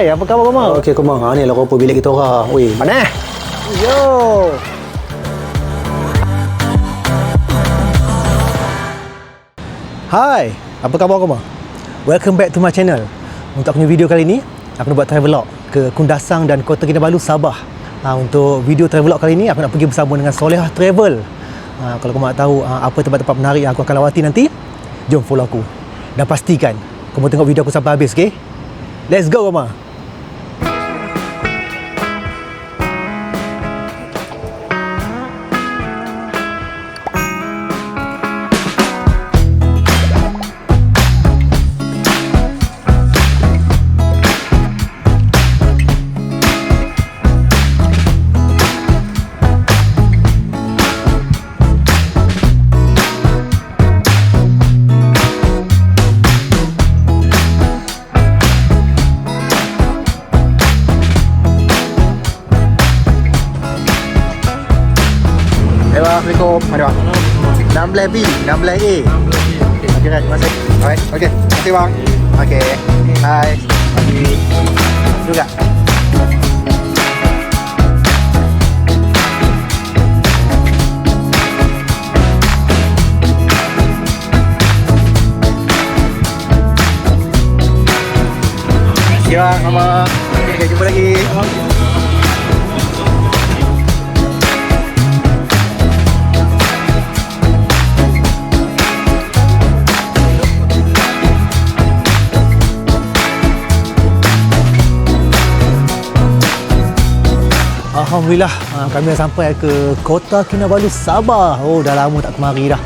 Hai, apa khabar Komang? Okey Komang, ni lah rupa bilik kita orang. Weh, Mana? Yo. Hai, apa khabar Komang? Welcome back to my channel. Untuk aku punya video kali ni, aku nak buat travelog ke Kundasang dan Kota Kinabalu, Sabah. Untuk video travelog kali ni, aku nak pergi bersama dengan Solehah Travel. Kalau kau nak tahu apa tempat-tempat menarik yang aku akan lawati nanti, jom follow aku. Dan pastikan kamu tengok video aku sampai habis, okey? Let's go, Komang. Assalamualaikum. Mari bang. 16B, 16A. Okey, right. Terima kasih. Alright. Okey. Terima kasih bang. Okey. Hai. Pagi. Juga. Terima kasih bang. Mama. Okey, jumpa lagi. Alhamdulillah, kami dah sampai ke Kota Kinabalu, Sabah. Oh, dah lama tak kemari dah.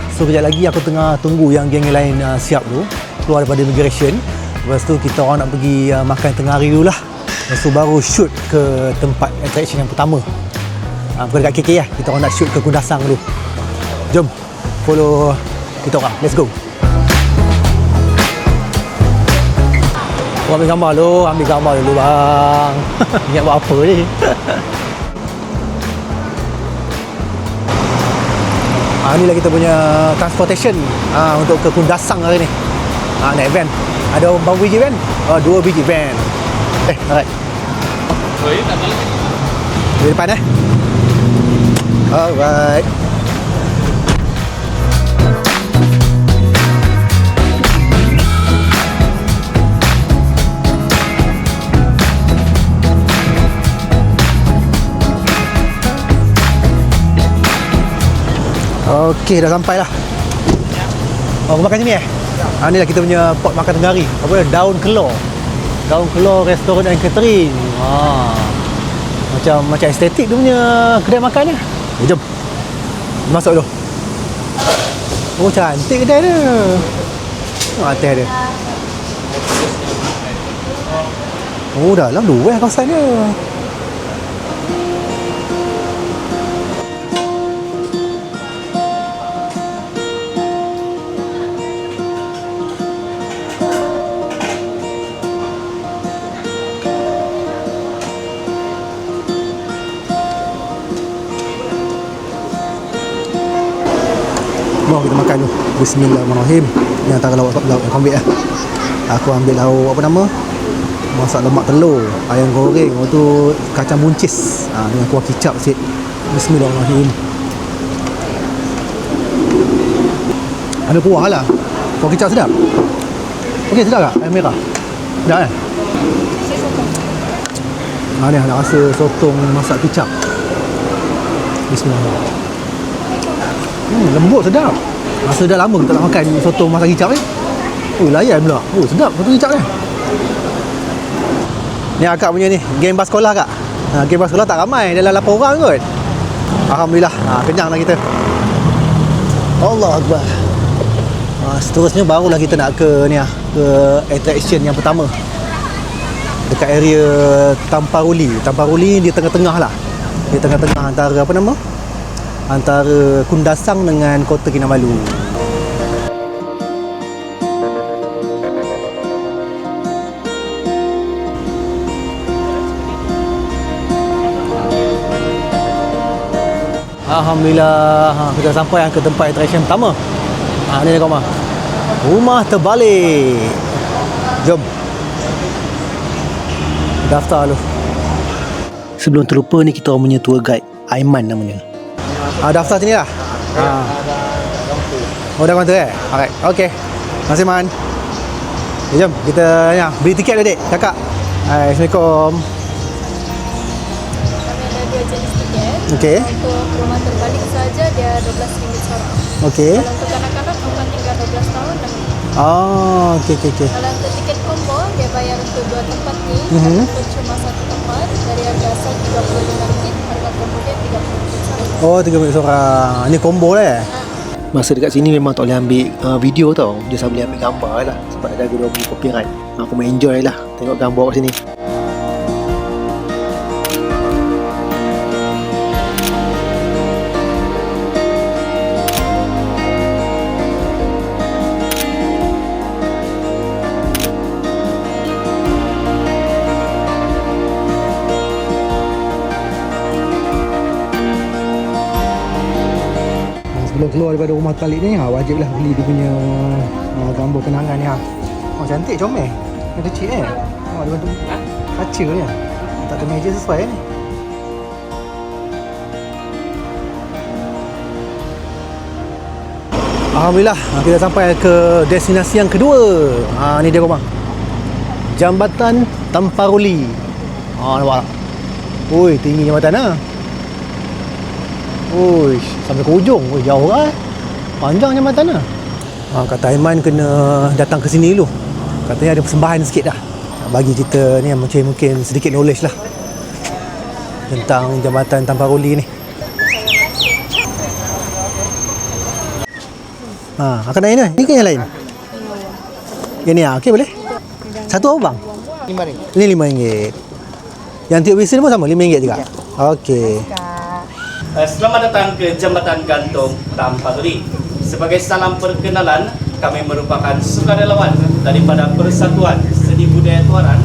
So, kejap lagi aku tengah tunggu yang geng lain siap tu, keluar daripada immigration. Lepas tu kita orang nak pergi makan tengah hari dulu lah. Lepas tu baru shoot ke tempat attraction yang pertama. Bukan dekat KK lah, kita orang nak shoot ke Kundasang dulu. Jom, follow kita orang. Let's go. Ambil gambar dulu bang. Ingat buat apa ni? Inilah kita punya transportation untuk ke Kundasang hari ni. Naik van. Ada berapa biji van? 2 biji van. Alright. Di depan Alright. Okey, dah sampai lah. Aku makan sini inilah kita punya pot makan tengah hari. Apa dia? Daun kelor. Daun kelor restoran dan catering. Macam estetik dia punya kedai makan ni. Jom. Masuk dulu. Oh, cantik kedai dia. Atas dia. Oh, dalam luas kawasan dia. Kita makan tu. Bismillahirrahmanirrahim. Ni antara lauk yang aku ambil Aku ambil lauk apa nama? Masak lemak telur, ayam goreng, lepas tu kacang buncis. Dengan kuah kicap sikit. Bismillahirrahmanirrahim. Ada kuah lah. Kuah kicap sedap. Okey, sedap tak? Ayam merah. Sedap kan? Ni nak rasa sotong masak kicap. Bismillahirrahmanirrahim. Lembut, sedap. Rasa dah lama kita tak makan sotong masak kicap ni. Layan pula. Sedap sotong kicap ni. Ni akak punya ni, geng bas sekolah kak. Geng bas sekolah tak ramai, dalam 8 orang kot. Alhamdulillah, kenyang lah kita. Allah Akbar. Seterusnya barulah kita nak ke ni ke attraction yang pertama. Dekat area Tamparuli. Tamparuli di tengah-tengah lah. Di tengah-tengah antara apa nama? Antara Kundasang dengan Kota Kinabalu. Alhamdulillah, kita sampai ke tempat attraction pertama. Ni kau mah. Rumah terbalik. Jom. Daftar lu. Sebelum terlupa ni, kita orang punya tour guide Aiman namanya. Daftar sini lah. Oh, dah kaunter Alright, okay. Terima kasih Man. Jom kita beli tiket dah dek, kakak. Hai, Assalamualaikum. Kami ada 2 jenis tiket. Okey. Untuk rumah terbalik saja dia RM12 seorang. Okey. Kalau untuk kanak-kanak umur tinggal 12 tahun dan Oh, okey. kalau untuk tiket combo dia bayar untuk 2 tempat ni. Mhm. Untuk cuma 1 tempat dari harga asal RM35, harga combo dia RM30 seorang. Oh, 3 minit seorang. Ni combo lah. Masa dekat sini memang tak boleh ambil video tau. Dia sama boleh ambil gambar lah. Sebab ada dia punya copyright. Aku main enjoy lah tengok gambar kat sini. Sebelum keluar daripada rumah Khalid ni, wajiblah beli dia punya gambar kenangan ni. Oh, cantik, comel. Yang kecil Oh, dia bentuk kaca ni. Tak ada meja sesuai ni. Alhamdulillah, kita sampai ke destinasi yang kedua. Ni dia rumah. Jambatan Tamparuli. Nampak tak? Ui, tinggi jambatan lah. Ui, sampai ke ujung. Ui, jauh lah. Panjang jambatan lah. Kata Aiman kena datang ke sini dulu. Katanya ada persembahan sikit dah. Bagi kita ni mungkin sedikit knowledge lah tentang jambatan Tamparuli ni. Akan naik ni? Ni ke yang lain? Yang ni okey boleh? Satu apa bang? RM5. Ini RM5. Yang tiup whistle pun sama RM5 juga? Okey. Selamat datang ke Jambatan Gantung Tamparuli. Sebagai salam perkenalan, kami merupakan sukarelawan daripada Persatuan Seni Budaya Tuaran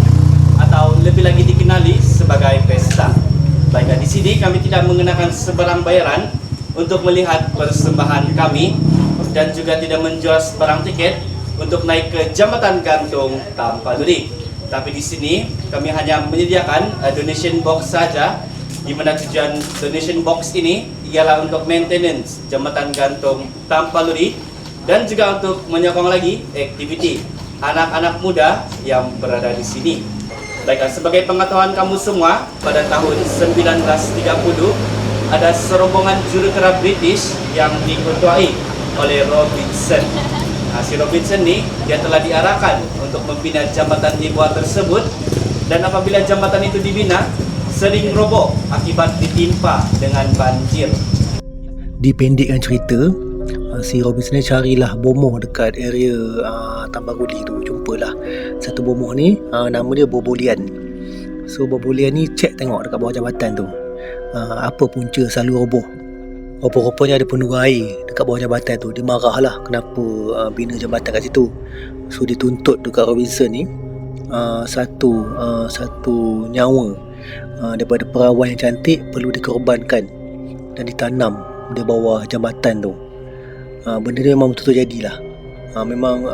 atau lebih lagi dikenali sebagai Pesta. Baiklah, di sini kami tidak mengenakan sebarang bayaran untuk melihat persembahan kami dan juga tidak menjual sebarang tiket untuk naik ke Jambatan Gantung Tamparuli. Tapi di sini kami hanya menyediakan donation box saja, di mana tujuan donation box ini ialah untuk maintenance Jambatan Gantung Tamparuli dan juga untuk menyokong lagi aktiviti anak-anak muda yang berada di sini. Baiklah, sebagai pengetahuan kamu semua, pada tahun 1930 ada serombongan jurukera British yang diketuai oleh Robinson. Si Robinson ni dia telah diarahkan untuk membina jambatan di bawah tersebut, dan apabila jambatan itu dibina sering roboh akibat ditimpa dengan banjir. Dipendekkan cerita, si Robinson ni carilah bomoh dekat area Tamparuli tu. Jumpalah satu bomoh ni, nama dia Bobolian. So Bobolian ni cek tengok dekat bawah jambatan tu, apa punca selalu roboh. Rupa-rupanya ada penunggu air dekat bawah jambatan tu. Dia marah lah kenapa bina jambatan kat situ. So dia tuntut dekat Robinson ni satu nyawa daripada perawan yang cantik perlu dikorbankan dan ditanam di bawah jambatan tu. Benda ni memang betul-betul jadilah. Memang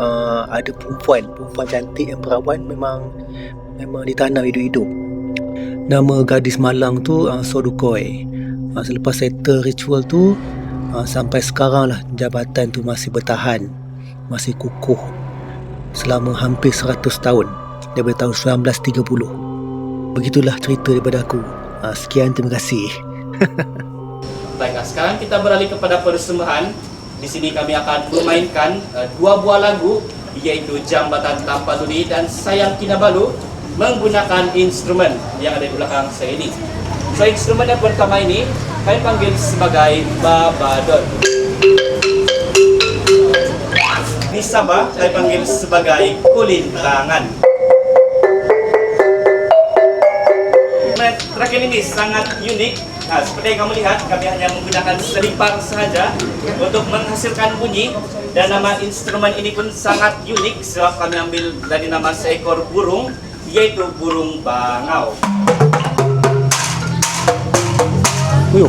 ada perempuan cantik yang perawan memang ditanam hidup-hidup. Nama gadis malang tu Sodukoi. Selepas settle ritual tu, sampai sekarang lah jambatan tu masih bertahan, masih kukuh selama hampir 100 tahun, daripada tahun 1930. Begitulah cerita daripada aku. Sekian, terima kasih. Baiklah, sekarang kita beralih kepada persembahan. Di sini kami akan memainkan 2 buah lagu, iaitu Jambatan Tamparuli dan Sayang Kinabalu, menggunakan instrumen yang ada di belakang saya ini. So, instrumen yang pertama ini kami panggil sebagai babadon. Di Sabah kami panggil sebagai kulintangan. Track ini sangat unik. Seperti yang kamu lihat, kami hanya menggunakan selipar sahaja untuk menghasilkan bunyi, dan nama instrumen ini pun sangat unik sebab kami ambil dari nama seekor burung, yaitu burung bangau. Uyuh.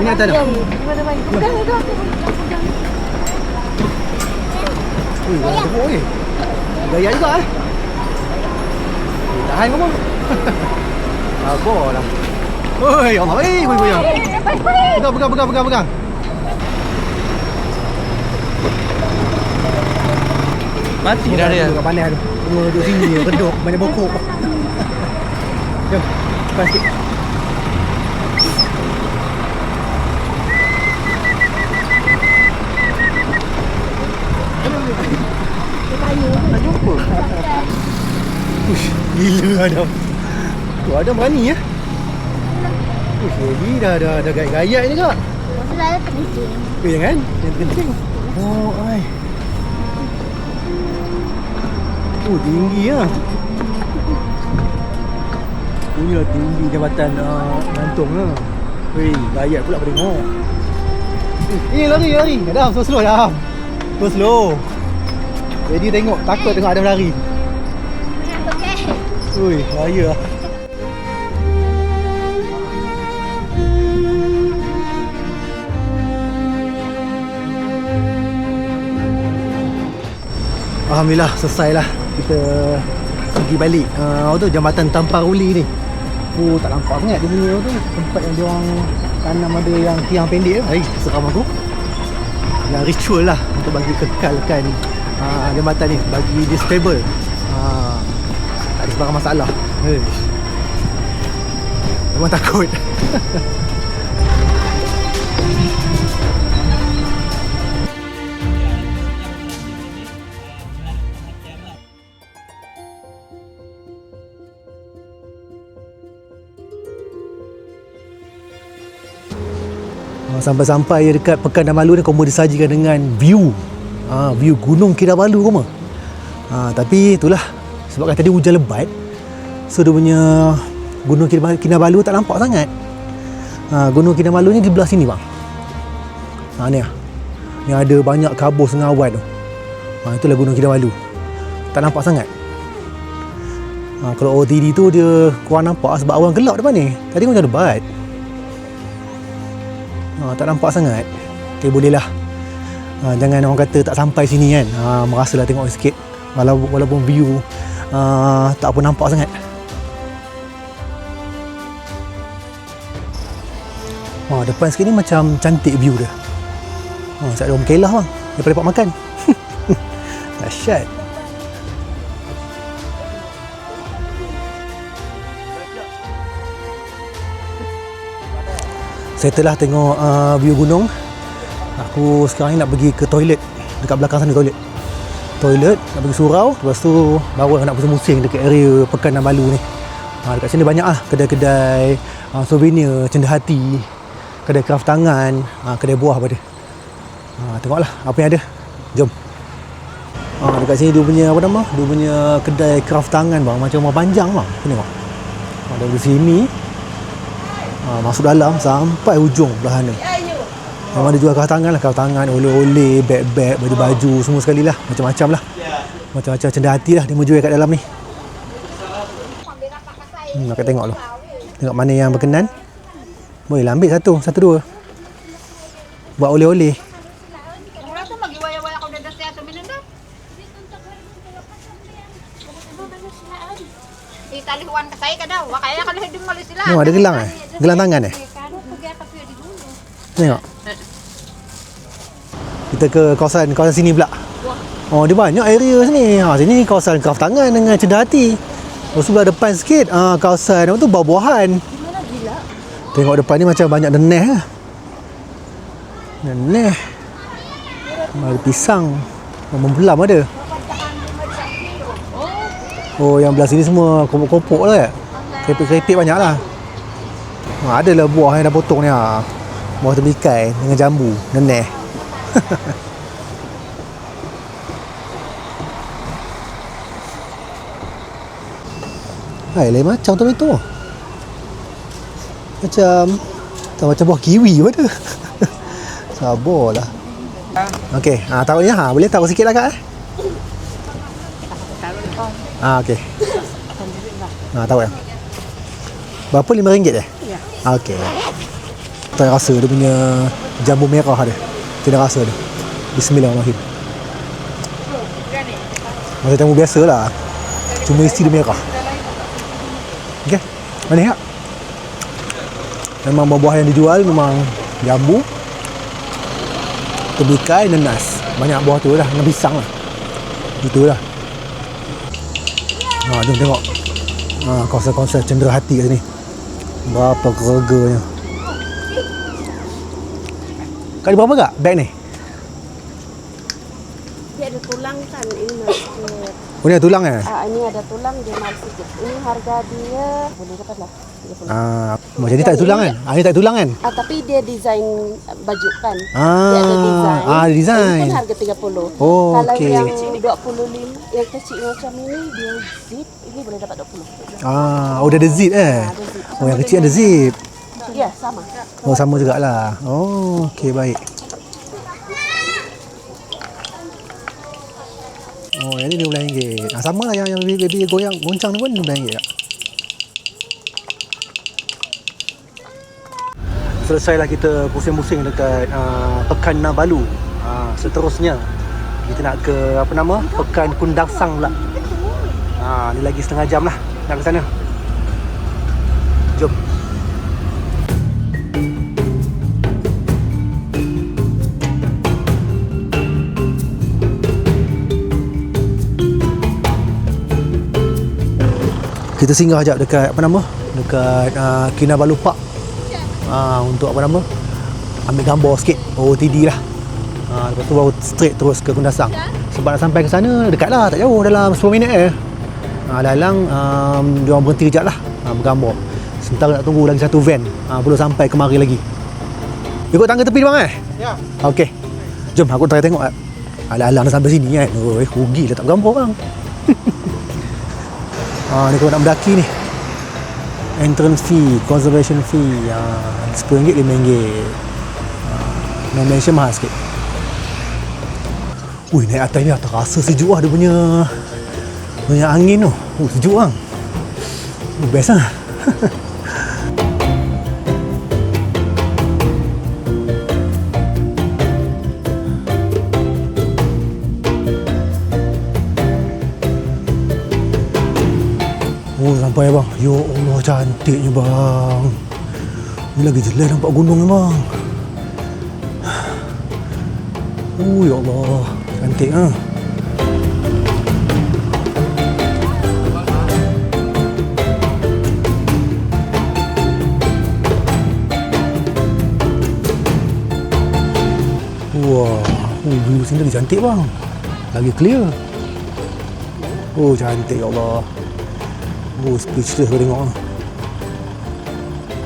Ini atas dah. Ui, dah tepuk ni. Gaya juga tahan kau bang. Abah lah. Oi, Allah. Goyang. Pegang. Mati dah dia. Kat panas tu. Semua duduk sini, reduk, banyak bokok. Jom, lepas sikit. Tak jumpa. Ush, gila Adam. Tu Adam berani ya. Ush, lagi dah gayat-gayat ni kak. Masalah penting. Jangan, yang penting. Oh, ai. Tinggi lah. Inilah tinggi jambatan gantung lah. Weh, gayat pula pada tengok. Lari. Adam, slow Adam. Slow. Jadi tengok, takut tengok Adam lari. Okey. Ui, bahaya lah. Alhamdulillah, selesai lah. Kita pergi balik jambatan Tamparuli ni. Tak nampak sangat dia punya tu. Tempat yang diorang tanam ada yang tiang pendek tu. Seram aku. Yang ritual lah untuk bagi kekalkan jambatan ni, bagi dia stable. Tak ada sebarang masalah. Memang takut. Sampai-sampai dekat Pekan Damalu ni, Koma disajikan dengan view view Gunung Kinabalu, Koma. Tapi itulah, sebabkan tadi hujan lebat, so dia punya Gunung Kinabalu tak nampak sangat. Gunung Kinabalu ni di belah sini bang. Ni lah, yang ada banyak kabus dengan awan tu. Itulah Gunung Kinabalu. Tak nampak sangat. Kalau OTD tu dia kurang nampak sebab awan gelap depan ni. Tadi hujan lebat. Tak nampak sangat. Okay, bolehlah. Jangan orang kata tak sampai sini kan. Merasalah tengok sikit. Walaupun view tak apa nampak sangat. Depan sikit ni macam cantik view dia. Saya ada orang kelah bang. Daripada dapat makan. Dahsyat. Saya telah tengok view gunung. Aku sekarang ni nak pergi ke toilet. Dekat belakang sana toilet, nak pergi surau. Lepas tu baru nak pusing-pusing dekat area Pekan Damalu ni. Dekat sini banyak lah kedai-kedai souvenir, cenderamata, kedai kraft tangan, kedai buah pada. Tengoklah apa yang ada. Jom. Dekat sini dia punya dia punya kedai kraft tangan bang, macam rumah panjang bang. Tengok. Dari sini masuk dalam sampai ujung belah sana. Memang dia jual kraft tangan, oleh-oleh, beg-beg, baju-baju, semua sekali lah. Macam-macam lah. Macam-macam cenderamata lah dia menjual kat dalam ni. Nak tengok lah. Tengok mana yang berkenan. Boleh lah ambil satu, dua. Buat oleh-oleh. Ada gelang gelang tangan Tengok. Kita ke kawasan sini pula. Dia banyak area sini. Sini kawasan kraft tangan dengan cenderamata. Sebelah depan sikit kawasan apa tu, buah-buahan. Tengok depan ni macam banyak deneh. Ada pisang. Membelam ada. Yang belah sini semua kopok-kopok lah. Keripik-keripik banyak lah. Adalah buah yang dah potong ni. Buah tembikai dengan jambu, neneh. Lain macam tomato. Macam buah kiwi pun ada. Sabarlah. Okey, taruh ni boleh taruh sikit lah kak. Okey. Taruh ya. Berapa, RM5 je? Ya. Okey. Tak rasa dia punya jambu merah dia. Tidak rasa dia. Bismillahirrahmanirrahim. Macam jambu biasa lah. Cuma isi dia merah. Okey. Manis tak? Memang buah-buah yang dijual memang jambu, tebikai, nanas. Banyak buah tu lah. Dengan pisang lah. Itulah. Jom tengok. Kawasan-kawasan cendera hati kat sini. Berapa harganya. Kali berapa kak beg ni? Dia ada tulang kan, ini masih. Oh ni ada tulang eh? Ini ada tulang, dia mahal sikit. Ini harga dia boleh dapat lah 30. Macam ni tak ada tulang kan? Ni tak ada tulang kan? Tapi dia design baju kan. Dia ada design. Ada design. Ini pun harga 30. Oh, kalau okey. yang 25, yang kecil macam ini dia zip, ini boleh dapat 20. Oh dia ada zip eh? Ada zip. Oh yang kecil ada zip. Ya, sama. Oh sama jugalah. Oh okey baik. Oh yang ni RM15. Sama lah yang baby goyang goncang ni pun RM15 tak? Selesailah kita pusing-pusing dekat Pekan Kinabalu. Seterusnya kita nak ke apa nama? Pekan Kundasang pula. Ni lagi setengah jam lah nak ke sana. Jom. Kita singgah sekejap dekat apa nama? Dekat Kinabalu Park. Untuk apa nama? Ambil gambar sikit OOTD lah. Lepas tu baru straight terus ke Kundasang. Sebab nak sampai ke sana dekat lah, tak jauh, dalam 10 minit Lalang dia orang berhenti kejap lah bergambar. Sementara nak tunggu lagi satu van belum sampai kemari lagi. Ikut tangga tepi bang Ya. Okey. Jom aku tengok. Alang-alang dah sampai sini kan. Rugi lah tak bergambar bang. Ni kalau nak mendaki ni, entrance fee, conservation fee RM10, RM5. Membership mahal sikit. Ui, naik atas ni dah terasa sejuk lah dia punya angin tu. Sejuk bang. Best lah. Sampai bang. Ya Allah cantiknya bang. Ni lagi jelas nampak gunung ni bang. Ya Allah cantik ah. Wah, view sini lagi cantik bang. Lagi clear. Cantik ya Allah. Speechless aku tengok.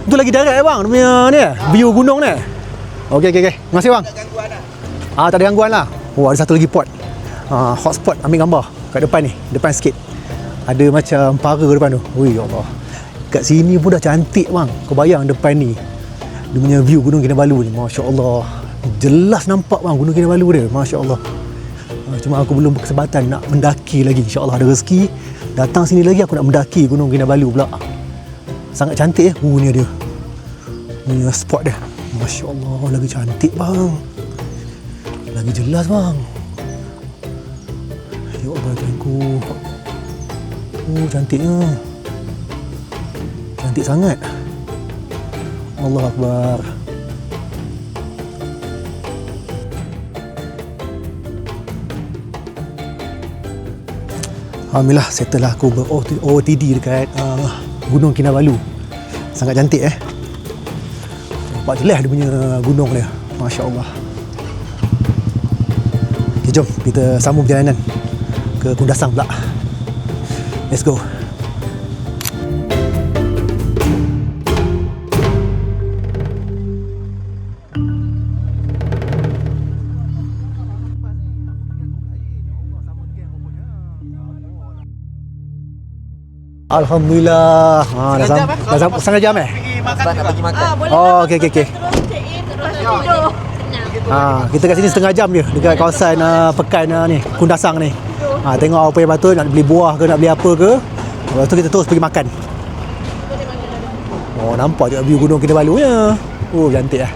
Tu lagi direct bang, dia punya ni, view gunung ni. Okey. Terima kasih bang. Tak ada gangguan lah. Tak ada gangguan lah. Ada satu lagi pot. Hotspot ambil gambar kat depan ni, depan sikit. Ada macam para depan tu. Ya Allah. Kat sini pun dah cantik bang. Kau bayang depan ni. Dia punya view Gunung Kinabalu ni, masya-Allah. Jelas nampak bang Gunung Kinabalu dia, masya-Allah. Cuma aku belum berkesempatan nak mendaki lagi. InsyaAllah ada rezeki datang sini lagi aku nak mendaki Gunung Kinabalu pula. Sangat cantik ni dia. Ni spot dia. Masya-Allah lagi cantik bang. Lagi jelas bang. Ya Allah tuanku. Cantiknya. Cantik sangat. Allah Akbar. Alhamdulillah settle lah aku ber-OOTD dekat Gunung Kinabalu. Sangat cantik Nampak jelas dia punya gunung dia. Masya Allah. Okay, jom kita sambung perjalanan ke Kundasang pula. Let's go. Alhamdulillah. Dah sampai setengah jam Abang nak pergi makan. okey. Kita kat sini setengah jam je dekat kawasan Pekan ni, Kundasang ni. Tengok apa yang patut, nak beli buah ke, nak beli apa ke. Lepas tu kita terus pergi makan. Nampak je view Gunung Kinabalu nya. Oh, cantik lah.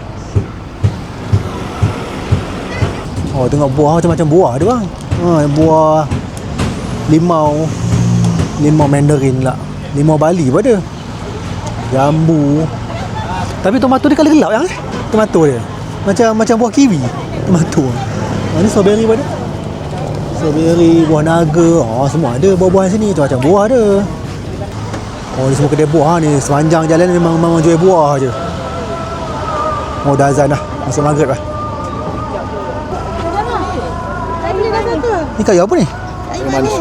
Oh, tengok buah macam-macam buah dia bang. Buah limau mandarin lah. Limau Bali pun ada. Jambu. Tapi tomato dia colour gelap yang tomato dia. Macam buah kiwi. Tomato. Ni strawberry pun ada. Strawberry, buah naga. Semua ada buah-buahan sini. Macam buah ada. Ni semua kedai buah ni. Sepanjang jalan memang jual buah je. Dah azan dah. Masuk maghrib lah. Ni kayu apa ni? Kayu manis.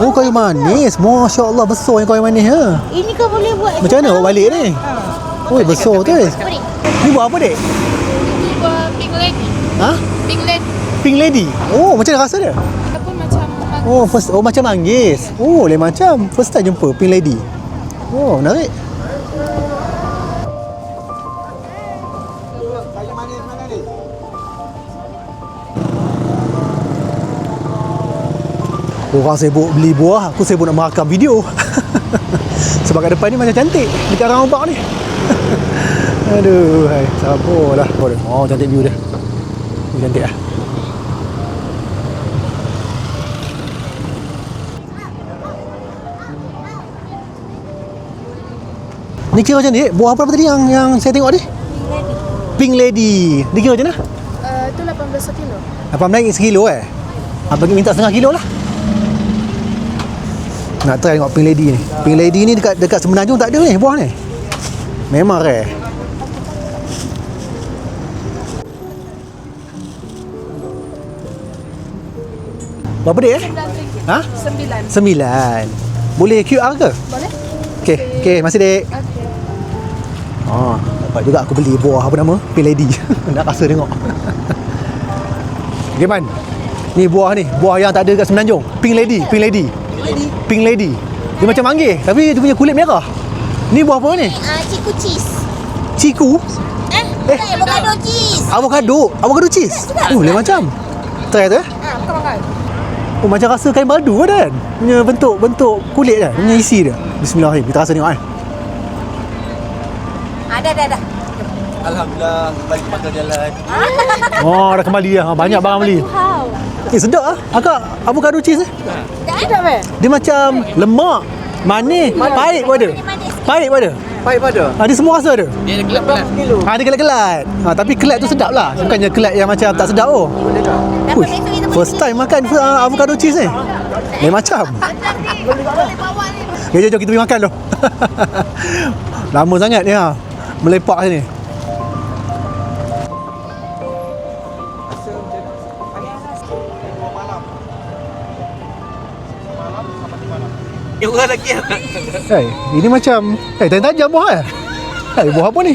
Oh, kayu manis. Masya Allah, besar ni kayu manis ya. Ini kau boleh buat Macam mana awak balik ni? Oh, besar tu. Ni buat apa dek? Ini buah pink lady. Ha? Pink lady. Pink lady. Oh, macam mana rasa dia? Apa macam Macam manggis. Lain macam. First time jumpa pink lady. Menarik. Orang sibuk beli buah, aku sibuk nak merakam video. Sebab kat depan ni macam cantik dekat Rang Ombak ni. Aduh, hai, sabarlah. Cantik view dia. Cantik lah. Ni kira macam ni, buah apa tadi yang saya tengok ni? Pink lady. Dia kira macam mana? Itu 18 kilo. 18 sekilo bagi minta setengah kilo lah. Nak try tengok pink lady ni. Pink lady ni dekat Semenanjung tak ada ni buah ni. Memang rare. Berapa dia RM9. Ha? 9. 9. Boleh QR ke? Boleh? Okey, masih dek. Okey. Dapat juga aku beli buah apa nama? Pink lady. Nak rasa tengok. Okay, Man. Ni buah yang tak ada kat Semenanjung. Pink lady. Dia macam manggis tapi dia punya kulit merah. Ni buah apa ni? Ciku cheese. Ciku? Avocado cheese. Avocado cheese. Lain macam. Try tu Bukan makan. macam rasa kain baldu kan? Punya bentuk kulit dia, punya isi dia. Bismillahirrahmanirrahim. Kita rasa tengok Dah. Alhamdulillah, balik ke jalan. Dah kembali dah. Banyak barang beli. Sedap ah. Akak avocado cheese Sedap dia macam lemak, manis, pahit pun ada. Pahit pun ada. Dia semua rasa ada. Dia ada gelap-gelap. Dia kelat-kelat. Tapi kelat tu sedap lah. Bukannya kelat yang macam tak sedap Uish, first time makan avocado cheese ni. Lain macam. Jom kita pergi makan tu. Lama sangat ni melepak sini. Orang lagi. Ini macam tajam buah buah apa ni?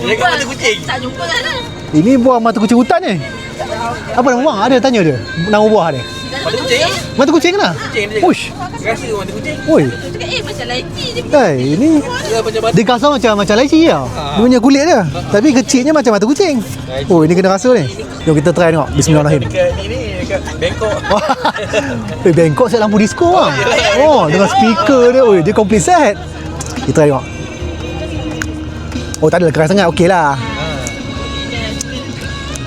Dia kan mata kucing. Tak jumpa kan? Ini buah mata kucing hutan ni. Apa nama bang? Ada tanya dia. Nama buah dia. Mata kucing. Mata kucing lah. Kucing dia. Uish. Rasa mata kucing. Oi. Cakap macam leci je. Ini Dia macam dia kasar macam leci tau. Dia punya kulit dia. Tapi kecilnya macam mata kucing. Ini kena rasa ni. Jom kita try tengok. Bismillahirrahmanirrahim. Dekat Bangkok. Bangkok set lampu disco bang. Dengan speaker dia. Dia complete set. Kita try tengok. Tak ada keras sangat. Okey lah.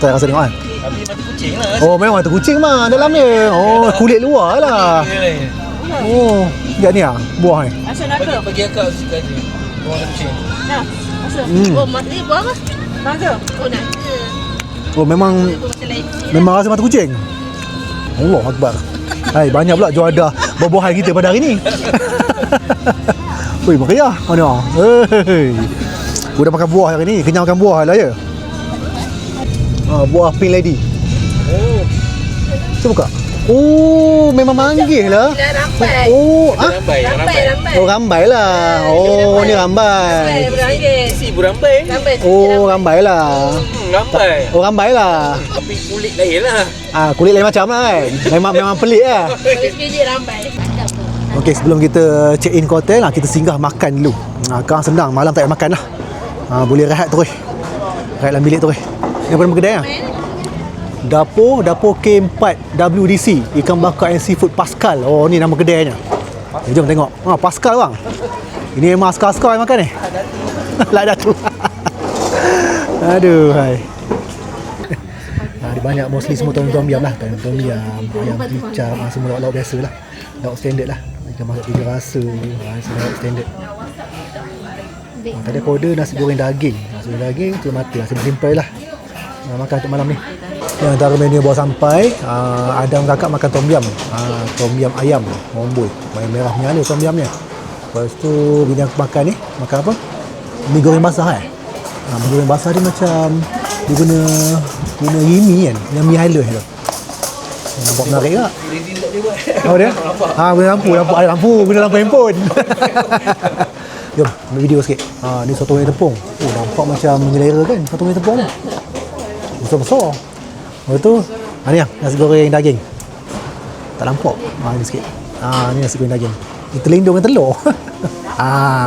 Kita rasa tengok kan. Tapi mata kucing lah. Memang mata kucing mah dalam dia. Kulit luar lah. Sekejap ni buah ni. Asal nak ke? Bagi akak suka je. Buah kucing. Nah, asal. Ni buah apa? Mangga. Nak ke? Memang rasa mata kucing. Allah Akbar. Banyak pula juadah buah-buahan kita pada hari ni. Makanya mana? Udah makan buah hari ni. Kenyang makan buah lah ya. Buah pink lady. Cuba buka. Memang manggis lah. Rampai. Rambai. Rambai lah. Ni rambai. Si ibu rambai. Rambai lah. Rambai. Rambai lah. Tapi kulit lain lah. Kulit lain macam lah kan. Memang pelik lah. Biji rampai. Okey, sebelum kita check in ke hotel kita singgah makan dulu. Kang senang, malam tak payah makan lah. Boleh rehat terus. Rehat dalam bilik terus. Ni apa nama kedai lah? Dapur K4 WDC Ikan bakar and seafood Pascal. Ni nama kedainya. Jom tengok. Pascal bang. Ini memang askar-askar yang makan ni. Lah dah tu. Aduh, hai. Dia banyak mostly semua tom yum lah. Tom yum, ayam kicap, semua lauk biasa lah. Lauk standard lah. Ikan masak 3 rasa, semua lauk standard. Tadi aku order nasi goreng daging. Nasi goreng daging tu mati lah. Simple lah. Makan untuk malam ni. Yang antara menu yang bawa sampai, Adam kakak makan tom yum. Tom yum ayam. Bomboi. Ayam merah menyala tom yumnya. Lepas tu bini aku makan ni, makan apa? Mi goreng basah mi goreng basah dia macam dia guna rimi kan, yang mi halus tu. Nampak menarik tak? Oh dia? Guna lampu, guna lampu handphone. Jom, ambil video sikit. Ni sotong ayam tepung. Oh, nampak macam menyelera kan sotong ayam tepung ni. Besar-besar. Lepas tu, ni lah, nasi goreng daging. Tak nampak. Ni sikit. Ni nasi goreng daging. Ni terlindung dengan telur.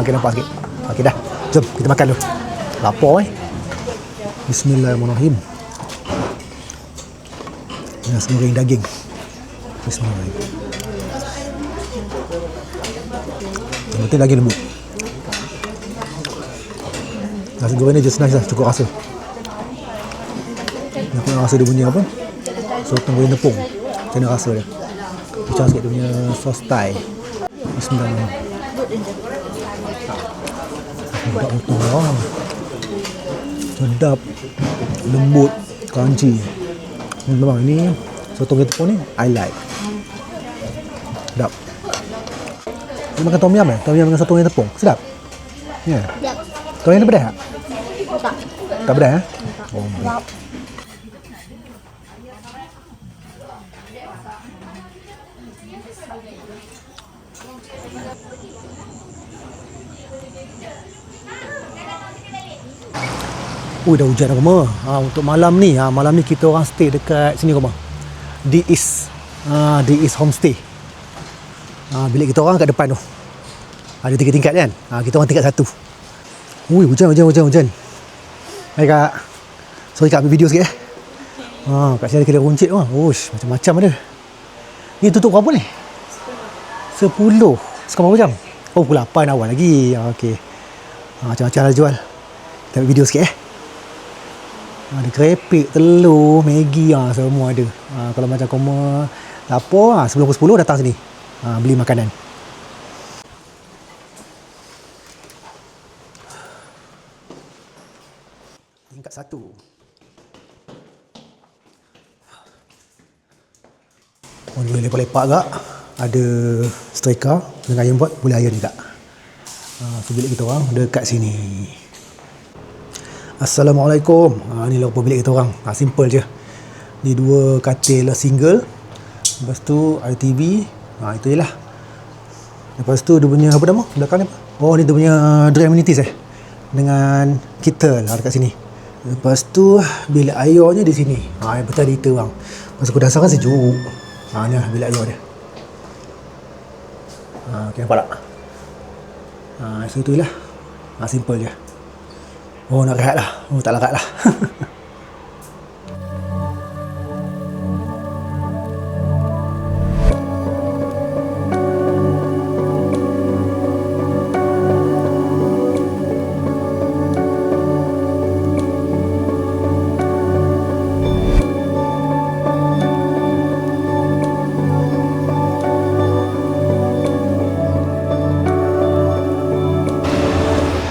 Okay, nampak sikit. Okay dah. Jom, kita makan dulu. Lapar Bismillahirrahmanirrahim. Nasi goreng daging. Bismillahirrahmanirrahim. Yang penting daging lembut. Nasi goreng ni just nice lah, cukup rasa. Aku nak rasa dia punya apa? Sotong goreng tepung. Macam mana rasa dia? Pecah sikit dia punya sos Thai. Bismillahirrahmanirrahim. Sedap betul lah. Sedap, lembut, crunchy. Memang ini sotong goreng tepung ni I like. Sedap. Dia makan tom yum tom yum dengan sotong goreng tepung. Sedap. Ya. Yeah. Tom yum ni pedas tak? Tak. Tak pedas Oh. Dah hujan dah Koma. Untuk malam ni kita orang stay dekat sini Koma. The East Homestay. Bilik kita orang kat depan tu. Ada 3 tingkat kan. Kita orang tingkat 1. Hujan. Hai kak. Sorry kak, ambil video sikit kat sini ada kedai runcit macam-macam ada. Ni tutup berapa ni? 10. Sekarang berapa jam? Pukul 8 awal lagi. Okey. Macam-macam lah jual. Kita ambil video sikit Ada kerepek, telur, Maggi semua ada. Kalau macam Koma lapar, sebelum pukul 10 datang sini beli makanan. Tingkat 1. Boleh lepak-lepak agak. Ada striker dengan ayam buat, boleh iron juga. So bilik kita orang dekat sini. Assalamualaikum. Ni lah bilik kita orang. Simple je. Ni 2 katil single. Lepas tu ada TV. Itu je lah. Lepas tu dia punya apa nama? Belakang ni apa? Ni dia punya dry amenities dengan kettle dekat sini. Lepas tu bilik airnya di sini. Yang betul ada heater bang. Lepas aku dasar kan sejuk. Ni lah bilik air dia. Okay, nampak tak? So tu je lah. Simple je. Nak rehat lah. Tak larat lah.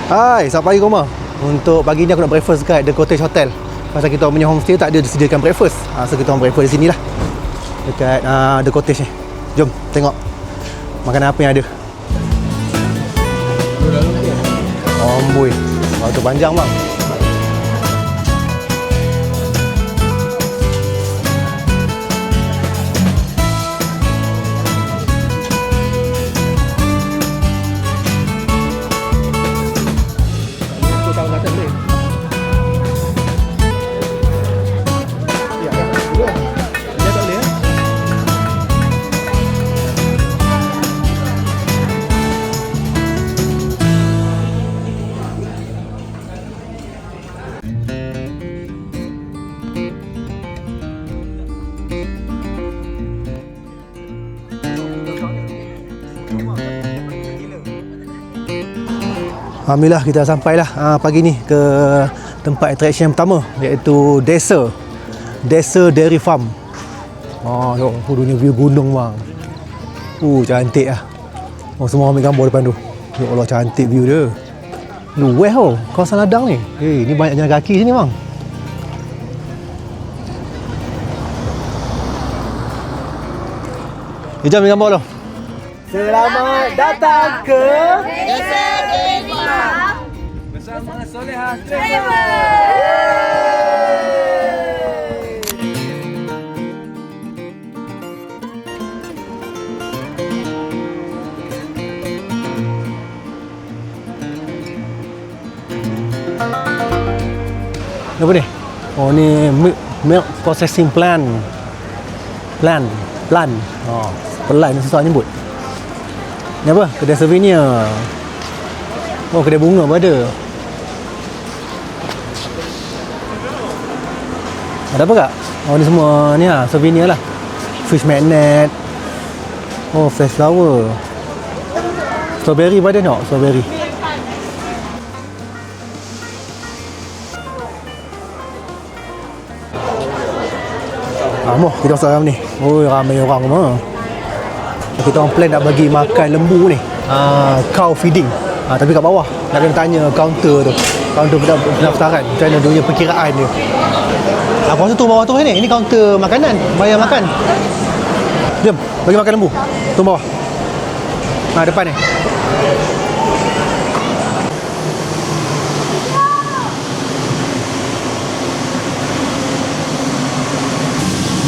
Hai, selamat pagi Koma. Untuk pagi ni aku nak breakfast kat The Cottage Hotel. Pasal kita punya homestay tak ada disediakan breakfast. So kita orang breakfast di sini lah. Dekat The Cottage ni. Jom tengok makanan apa yang ada. Amboi. Waktu panjang bang. Alhamdulillah kita sampailah pagi ni ke tempat attraction yang pertama, iaitu Desa Dairy Farm. Tengok dunia view gunung bang. Cantik lah. Semua ambil gambar depan tu. Ya Allah, cantik view dia. Luweh kawasan ladang ni. Ni banyak jalan kaki sini bang. Jom ambil gambar tu. Selamat datang ke bersama Soleha apa ni? Ni milk processing plant. Pelan ni susah nyebut. Ni apa? Kedai souvenir. Kedai bunga pun ada. Ada apa kak? Ni semua ni lah, souvenir lah. Fish magnet. Fresh flower. Strawberry pun ada tengok, strawberry. Kita masuk dalam ni. Ramai orang semua. Kita orang plan nak bagi makan lembu ni. Cow feeding. Tapi kat bawah nak kena tanya kaunter tu. Kaunter pendaftaran. Macam mana dia punya perkiraan dia. Aku rasa tu bawah tu ni. Ini kaunter makanan. Bayar makan. Jom, bagi makan lembu. Tu bawah. Depan ni.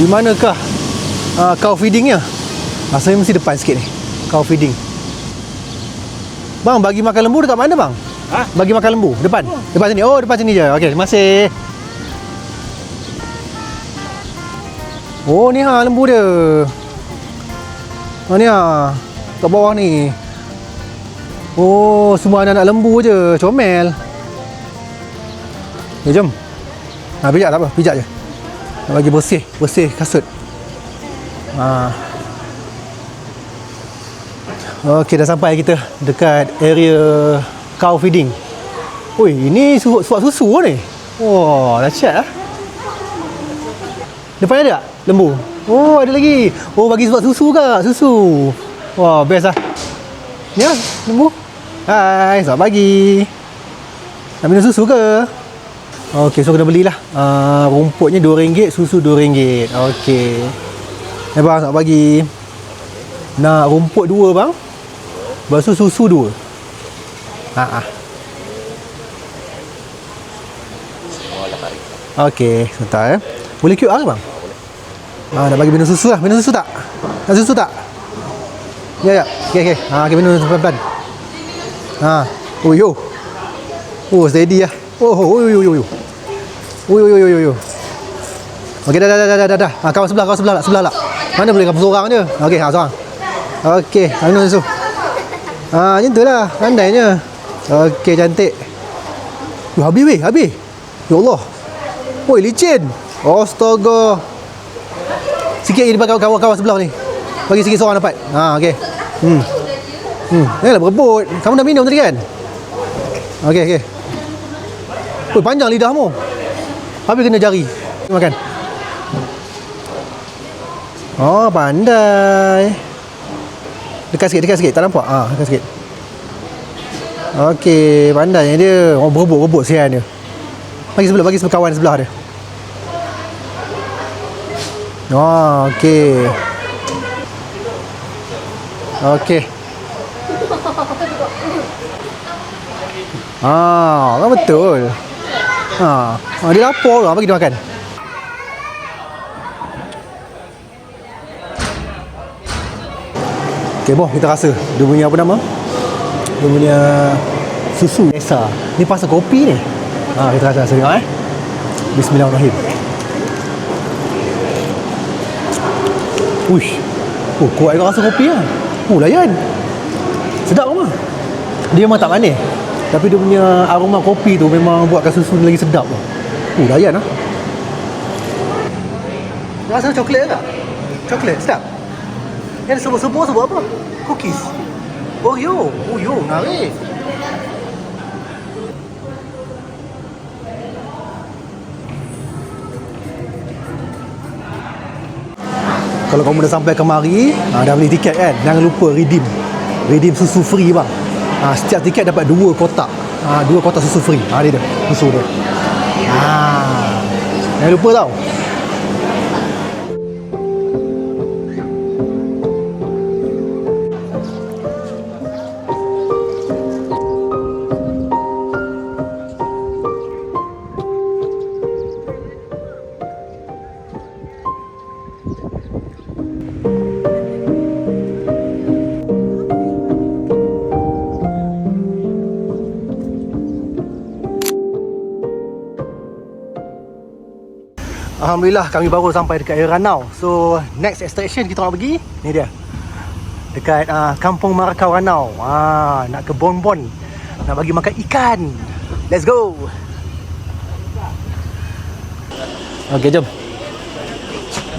Di manakah cow feedingnya? Rasanya mesti depan sikit ni. Cow feeding. Bang, bagi makan lembu dekat mana bang? Bagi makan lembu depan. Depan sini. Depan sini je. Okey, terima kasih. Ni lembu dia. Ni kat bawah ni. Semua anak-anak lembu je. Comel. Jom. Pijak tak apa, pijak je. Nak bagi bersih kasut. Okey, dah sampai kita dekat area cow feeding. Ini suap susu ni. Dahsyat lah. Depan ada tak lembu? Ada lagi. Bagi suap susu ke? Susu. Best lah. Ni lah lembu. Hai, selamat pagi. Nak minum susu ke? Okey, so kena belilah. Rumputnya RM2, susu RM2. Okey. Bang, selamat pagi. Nak rumput 2 bang. Lepas tu susu 2. Okey, sebentar Boleh QR ke bang? Nak bagi minum susu lah. Minum susu tak? Nak susu tak? Ya. Okey. Okey, minum pelan-pelan. Steady lah. Okey, dah. Kawan sebelah lah. Mana boleh kawan seorang je. Okey, seorang. Okey, minum susu. Macam tu lah, pandainya. Okey, cantik. Habis. Ya Allah. Licin. Astaga. Sikit lagi depan kawan sebelah ni. Bagi sikit seorang dapat. Okey. Janganlah berebut. Kamu dah minum tadi kan? Okey. Panjang lidahmu. Habis kena jari. Makan. Pandai. Dekat sikit. Tak nampak? Dekat sikit. Okey, pandai dia. Berebut sian dia. Bagi sebelah kawan sebelah dia. Okey. Betul. Dia lapar orang bagi dia makan. Okey, kita rasa dia punya apa nama? Dia punya susu desa. Ni pasal kopi ni. Kita rasa tengok Bismillahirrahmanirrahim. Kuat kau rasa kopi lah. Layan. Sedap rumah. Dia memang tak manis. Tapi dia punya aroma kopi tu memang buatkan susu ni lagi sedap lah. Layan lah. Rasa coklat tak? Coklat, sedap. Yang sebut apa? Cookies. Oreo, narik. Kalau kamu dah sampai kemari, dah beli tiket kan, jangan lupa redeem. Redeem susu free bang. Setiap tiket dapat 2 kotak. 2 kotak susu free. Dia dia, susu dia. Jangan lupa tau. Alhamdulillah kami baru sampai dekat Air Ranau. So next attraction kita nak pergi, ni dia. Dekat Kampung Marakau Ranau. Nak ke Bon-Bon. Nak bagi makan ikan. Let's go. Okey, jom.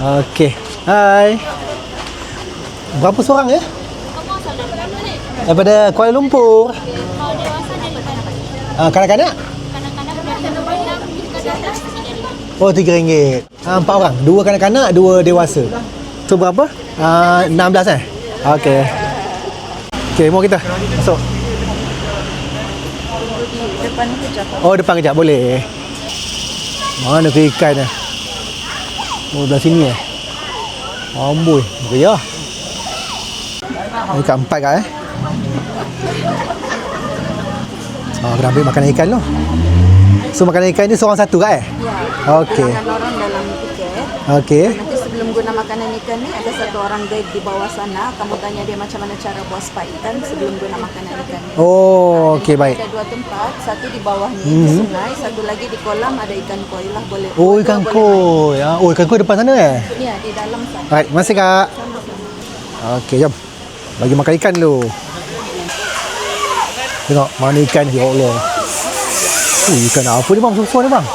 Okey. Hai. Berapa seorang ya? Daripada Kuala Lumpur. Kanak-kanak? Oh, RM3. 4 orang. 2 kanak-kanak, 2 dewasa. Tu berapa? 16 Okey. Okey, mau kita masuk. Depan kejap. Oh, depan kejap boleh. Mana ke ikan ni? Oh, belah sini Amboi, meriah. Ikan 4 kat kena ambil makanan ikan tu. So makanan ikan ni seorang satu kat Ya. Okey. Orang dalam tiket. Okey. Nanti sebelum guna makanan ikan ni ada satu orang guide di bawah sana. Kamu tanya dia macam mana cara buat spa ikan sebelum guna makanan ikan ni. Oh, okey baik. Ada 2 tempat, satu di bawah ni di sungai, satu lagi di kolam ada ikan koi lah boleh. Oh, ikan koi. Oh, ikan koi depan sana Ya, di dalam sana. Baik, terima kasih kak. Okey, jom. Bagi makan ikan dulu. Tengok mana ikan, ya Allah. Ikan apa ni bang? Besar ni bang.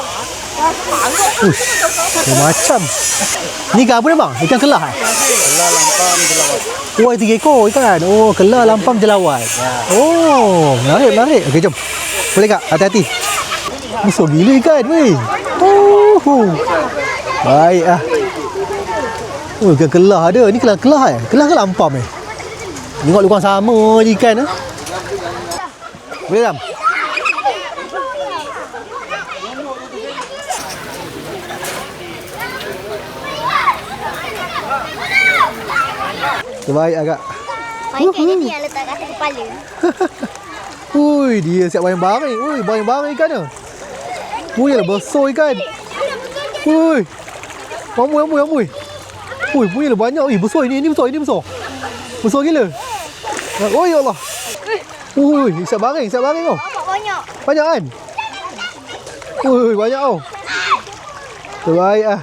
Macam. Ni ikan apa ni bang? Ikan kelah Kelah lampam jelawat. Oh, 3 ekor ikan. Oh, kelah lampam jelawat. Oh, menarik. Okey, jom. Boleh kak? Hati-hati. Besar gila ikan weh. Baik ah. Oh, ikan kelah ada. Ni kelah Kelah ke lampam Tengok lukang sama je ikan Boleh tak? Terbaik agak. Ikan ni yang letak kat atas kepala. Ui, dia siap bayang-bayang. Ui, bayang-bayang ikan tu. Ui, lah besar ikan. Ui. Amboi. Ui, punya lah banyak. Besar ini besar. Besar gila. Oh, ya Allah. Ui, siap baring kau. Banyak. Banyak kan? Ui, banyak tau. Terbaik ah.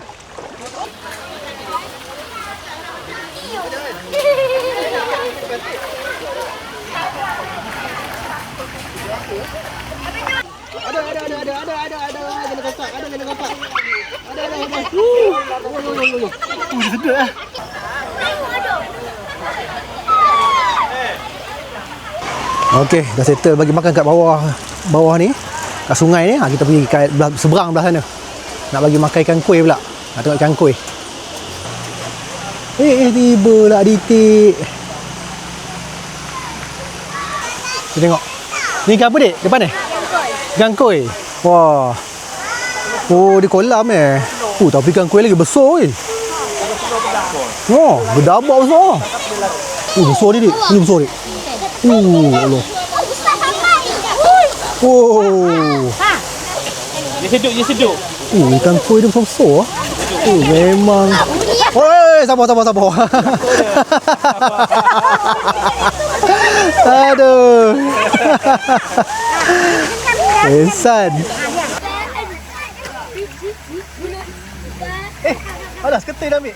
Sedap lah. Okey, dah settle bagi makan kat bawah ni, kat sungai ni. Kita pergi kat seberang belah sana. Nak bagi makan ikan koi pula. Tengok ikan koi. Tiba lah Ditik. Kita tengok. Ni ikan apa dik? Depan ni? Ikan koi. Wah. Oh, di kolam tapi ikan koi lagi besar Oh, berdabak besar. Besar ni dik. Ni besar dik. Allah. Oh. Dia seduk. Ikan koi dia besar-besar. Memang. Oi, sabar. Aduh. Kesan. Alah, seketul dah ambil.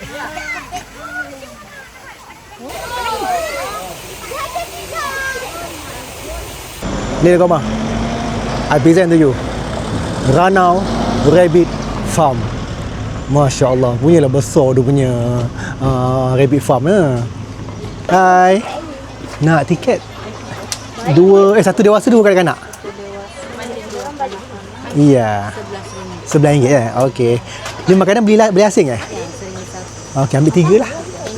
Ni kau mah. I present to you Ranau Rabbit Farm. Masya Allah, punyalah besar dia punya rabbit farm Hai. Nak tiket? Satu dewasa, 2 kanak-kanak. Iya. RM11 Okey. Ni makanan beli asing Okey, ambil 3 lah.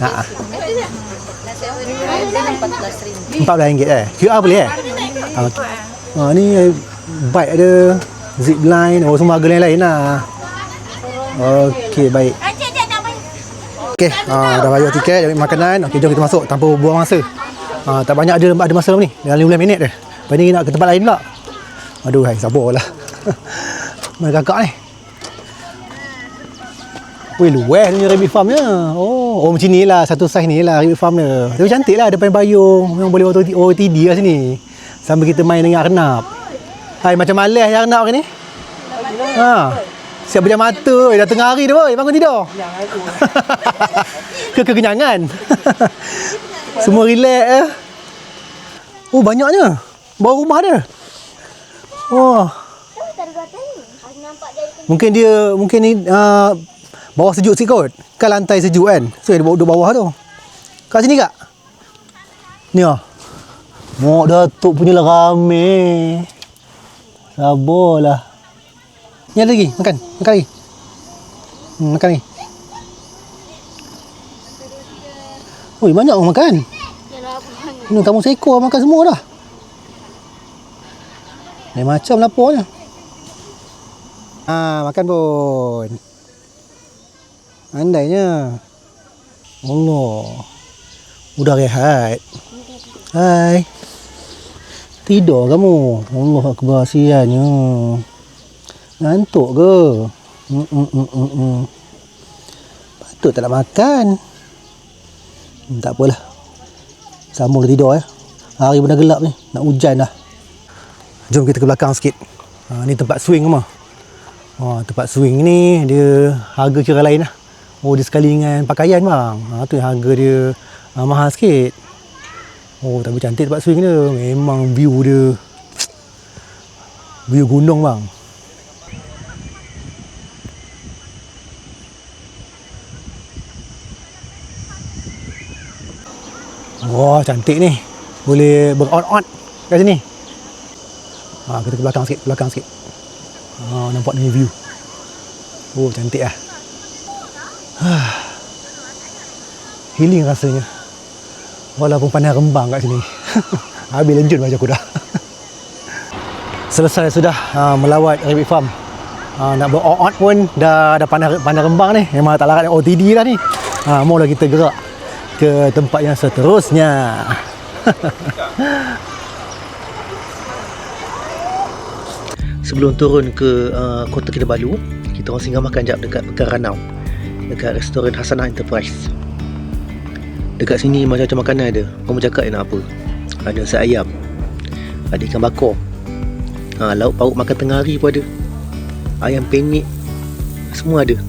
Ha. RM14 RM14 QR boleh ni bike ada, zipline, semua harga lain-lain lah. Okey, baik. Okey, dah bayar tiket, dah ambil makanan. Okey, jom kita masuk tanpa buang masa. Tak banyak ada masa ni, dalam 15 minit dah. Lepas ni nak ke tempat lain pula. Aduh, hai, sabarlah. Mana kakak ni? Weh, luas punya rabbit farm dia. Oh, macam ni lah, satu saiz ni lah rabbit farm dia. Tapi cantik lah, depan payung. Memang boleh OTD lah sini. Sambil kita main dengan arnab. Hai, macam malas yang arnab ke ni? Siap berjam mata. Dah tengah hari dah, boy. Bangun tidur. Kekenyangan. Semua relax . Oh, banyaknya. Bawah rumah dia. Wah. Mungkin ni bawah sejuk sikit kot. Kan lantai sejuk kan. So dia duduk bawah tu. Kat sini kak? Ni lah. Mak Datuk punya lah ramai. Sabarlah. Ni ada lagi. Makan lagi. Makan lagi. Oi, banyak orang makan. Ini kamu seekor makan semua dah. Lain macam lapornya. Makan pun. Andainya. Allah. Udah rehat. Hai. Tidur kamu. Allah akbar, siannya. Ngantuk ke? Patut tak nak makan. Tak apalah. Sambung tidur ya. Hari pun dah gelap ni. Nak hujan dah. Jom kita ke belakang sikit. Ni tempat swing mah. Tempat swing ni dia harga kira lain lah. Oh, dia sekali dengan pakaian bang. Tu yang harga dia mahal sikit. Oh, tapi cantik tempat swing dia. Memang view dia. View gunung bang. Wah, cantik ni. Boleh ber-on-on kat sini. Kita ke belakang sikit. Nampak ni view. Oh, cantik lah. Healing rasanya. Walaupun pandang Rembang kat sini. Habis lenjut macam aku dah. Selesai sudah melawat rabbit farm. Nak ber-on-on pun dah pandang Rembang ni. Memang tak larat OTD dah ni. Mula kita gerak ke tempat yang seterusnya. Sebelum turun ke Kota Kinabalu, kita orang singgah makan jap dekat Pekan Ranau, dekat restoran Hasanah Enterprise. Dekat sini macam-macam makanan ada. Kamu cakap nak apa? Ada nasi ayam, ada ikan bakar, lauk pauk makan tengah hari pun ada, ayam penyet, semua ada.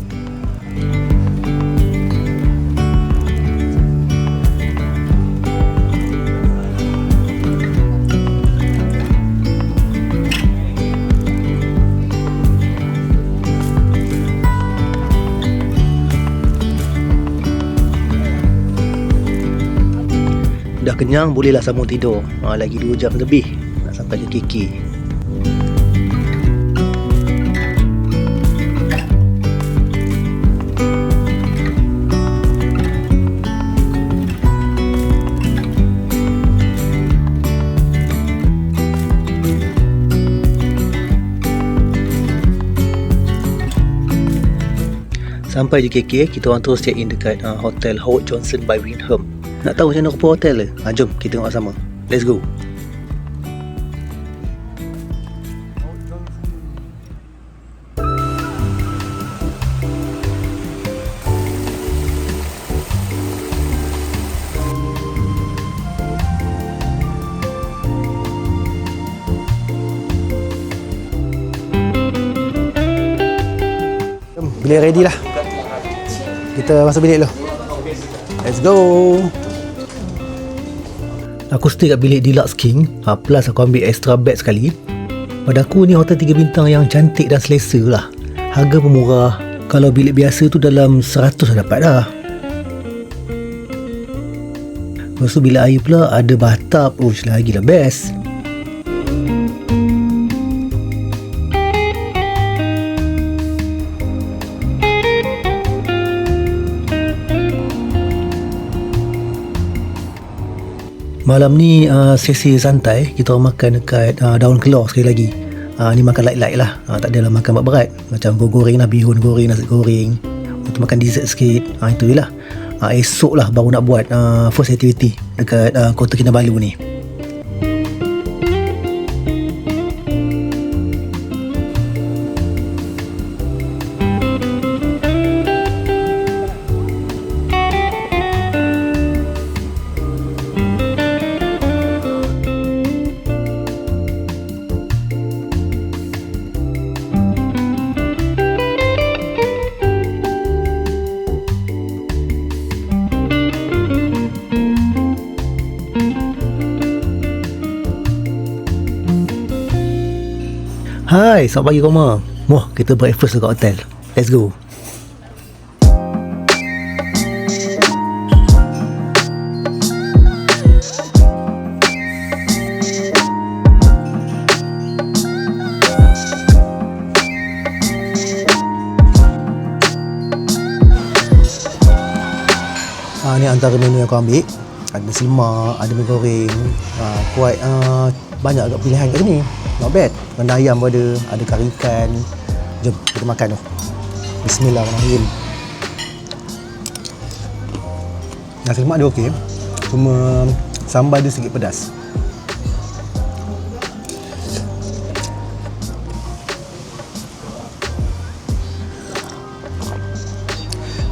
Dah kenyang, bolehlah sambung tidur. Lagi 2 jam lebih nak sampai ke KK. Sampai di KK, kita orang terus check in dekat Hotel Howard Johnson by Wyndham. Nak tahu macam mana rupa hotel ke? Jom kita tengok sama. Let's go. Bilik ready lah. Kita masuk bilik dulu. Let's go. Aku stay kat bilik Deluxe King, plus aku ambil extra bed sekali. Pada aku ni hotel 3 bintang yang cantik dan selesa lah. Harga pun murah. Kalau bilik biasa tu dalam 100 dah dapat dah. Lepas tu bilik air pula ada bathtub. Oh, lagi lah best. Malam ni sesi santai. Kita orang makan dekat daun kelor sekali lagi. Ni makan light-light lah. Tak adalah makan berat. Macam goreng lah, bihun goreng, nasi goreng. Untuk makan dessert sikit. Itu je lah. Esok lah baru nak buat first activity dekat Kota Kinabalu ni. Hai, selamat pagi Koma. Wah, kita breakfast dekat hotel. Let's go. Ni antara menu yang aku ambil. Ada nasi lemak, ada mie goreng. Quite banyak agak pilihan kat sini. Not bad. Rendang ayam pun ada kari ikan. Jom kita makan tu. Bismillahirrahmanirrahim. Nasi lemak dia okey. Cuma sambal dia sikit pedas.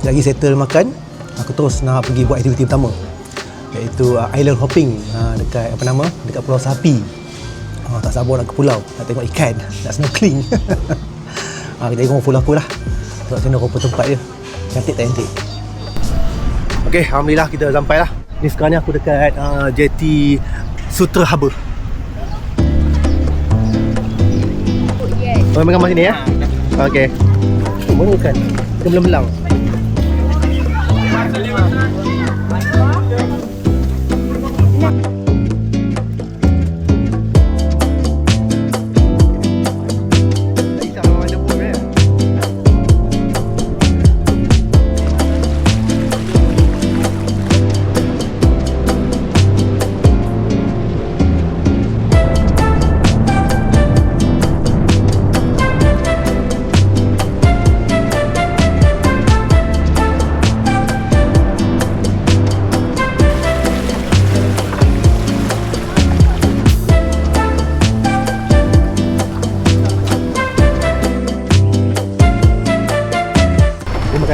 Lagi settle makan, aku terus nak pergi buat aktiviti pertama, iaitu island hopping dekat dekat Pulau Sapi. Tak sabar nak ke pulau, nak tengok ikan, nak snorkeling. Kita tengok full aku lah. Tengok macam mana rupa tempat dia. Cantik tak cantik? Okay, alhamdulillah kita sampai lah. Ni sekarang ni aku dekat JT Sutra Harbour. Oh, megang sini ya? Okay. Mana ikan? Kita belang-belang.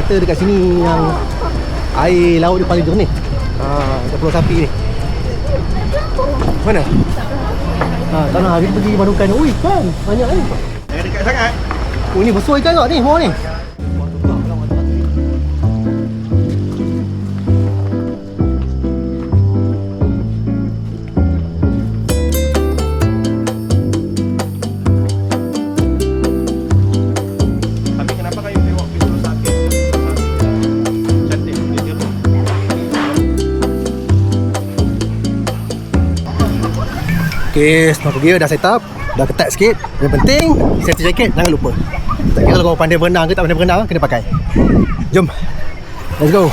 Kata dekat sini yang air laut dia paling jernih. Dekat Pulau Sapi ni. Mana? Tanah hari pergi madukan. Ui, ikan banyak ni. Jangan dekat sangat. Oh, ni besar ikan tak ni, bawah ni. Okay, snorkel gear dah set up. Dah ketat sikit. Yang penting, safety jacket jangan lupa. Tak kira kalau kau pandai berenang ke tak pandai berenang, kena pakai. Jom. Let's go.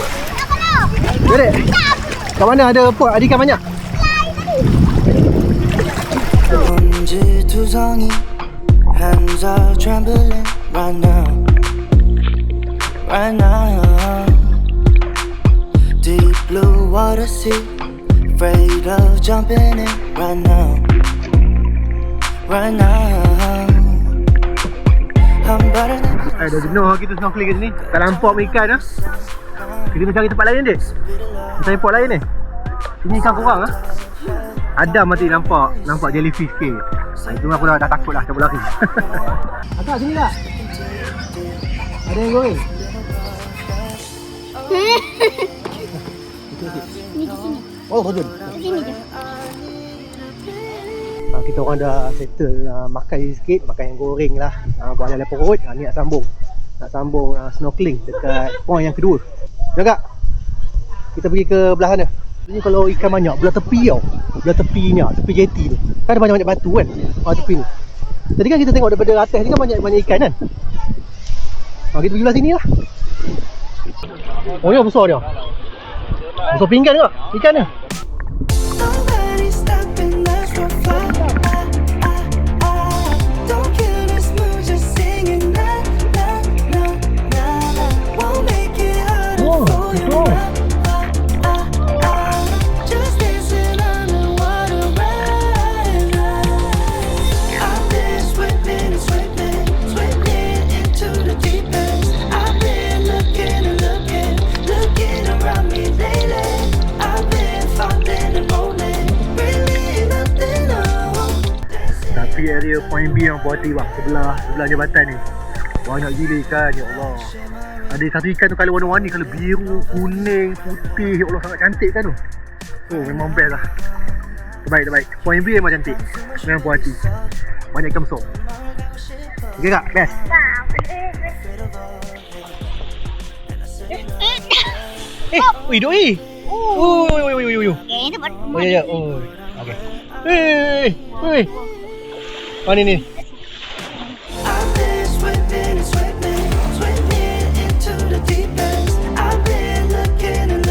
Jadi, kat mana ada pot? Ada ikan banyak? Hands are trembling right now. Right now. Deep blue water sea. Afraid of jumping in right now. Right now. I'm better than Dah jenuh kita snorkeling kat sini. Tak nampak pun ikan lah. Kita kena cari tempat lain dek. Kita cari pot lain ni. Sini ikan kurang lah. Adam mati nampak jellyfish sikit. Itu aku dah takut lah cabut lari. Akak sini tak? Ada yang goreng? Ni di sini. Oh, rojun. Di sini je. Kita orang dah settle makan sikit, makan yang goreng lah. Buat ala perut. Ni nak sambung snorkeling dekat point yang kedua. Jom kak, kita pergi ke belah sana. Ni kalau ikan banyak belah tepi tau. Belah tepinya, tepi jeti tu. Kan ada banyak-banyak batu kan tepi ni. Tadi kan kita tengok daripada atas ni kan banyak ikan kan. Kita pergi belah sini lah. Oh ni besar dia. Besar pinggan ke ikan ni? point B yang Puati bang. Sebelah jabatan ni. Banyak gila ikan, ya Allah. Ada satu ikan tu colour warna-warni, colour biru, kuning, putih. Ya Allah, sangat cantik kan tu. Oh, memang best lah. Terbaik. Point B memang cantik. Memang Puati. Banyak ikan besar. Okay kak? Best? Ui, duk ui. Ui. Okay, itu buat Oh ya. Oh. Okey. Ui. Oh ni. I've been swimming and swimming, swimming into the deep end. I've been looking and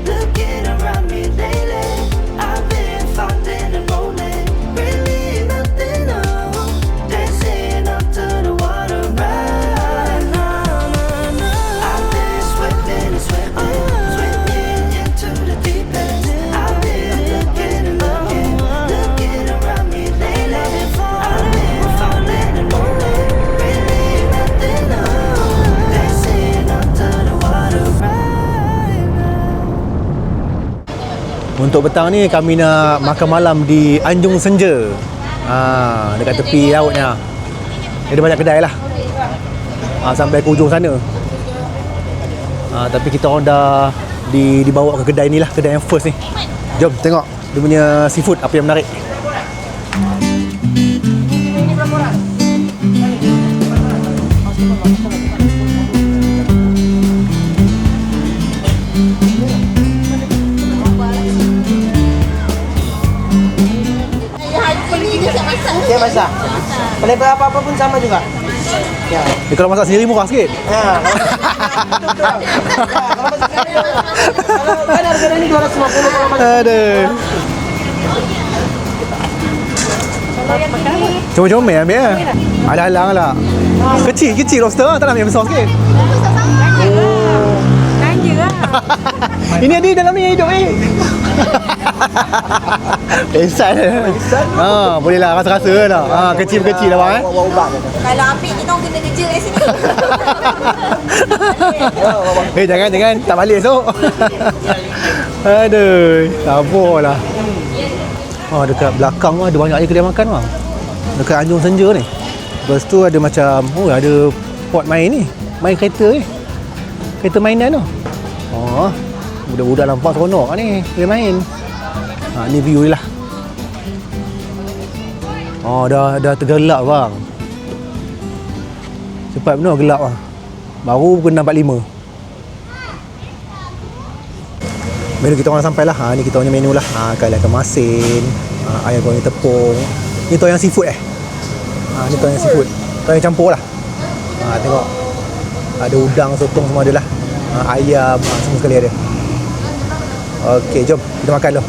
looking around me lately. I've been falling and rolling, really nothing new. Dancing up to the water right now. I've been swimming and swimming into the deep end. I've been looking and looking around me lately. I've been falling and rolling, really nothing new. Dancing up to the water right now. Untuk petang ni kami nak makan malam di Anjung Senja. Dekat tepi lautnya. Ada banyak kedai lah. Sampai ke ujung sana. Tapi kita orang dah dibawa ke kedai ni lah, kedai yang first ni. Jom tengok dia punya seafood apa yang menarik. Dia masak. Boleh berapa-apa pun sama juga. Ya. Kalau masak sendiri murah sikit. Ha. Kalau masak sendiri, kalau kan harga ni 250 kalau masak. Aduh. Comel-comel ambil lah. Ada halang lah. Kecil lobster lah. Tak nak ambil yang besar sikit. Belanja lah. Ini ada dalam ni hidup ni. Pesan. Boleh lah rasa-rasa lah. Kecil-kecil lah bang. Kalau ambil kita orang kena kerja kat sini. Jangan tak balik esok. Aduh, sabarlah. Dekat belakang tu ada banyak je kedai makan bang. Dekat Anjung Senja ni. Lepas tu ada macam ada pot main ni. Main kereta ni. Kereta mainan tu. Budak-budak nampak seronok ni boleh main. Ni view ni lah. Dah tergelap bang. Cepat benar gelap bang. Baru pukul 6.45. Menu kita orang sampai lah. Ni kita punya menu lah. Kailan ikan masin, ayam goreng tepung. Ni toyang seafood ni toyang seafood. Toyang campur lah. Tengok. Ada udang, sotong semua ada lah. Ayam, semua sekali ada. Okey, jom kita makan dulu.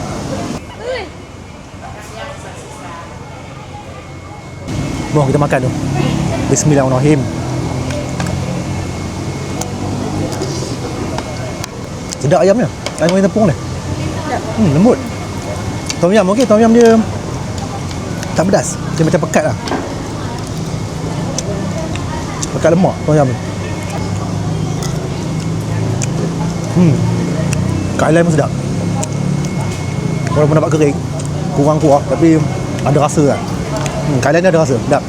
Kita makan tu. Bismillahirrahmanirrahim. Sedap ayamnya. Ayam goreng tepung ni. Lembut. Tom yum okey, tom yum dia tak pedas. Dia macam pekat lah. Pekat lemak tom yum. Kailan pun sedap. Walaupun nampak kering, kurang kuah tapi ada rasa lah. Kailan dia ada rasa, sedap.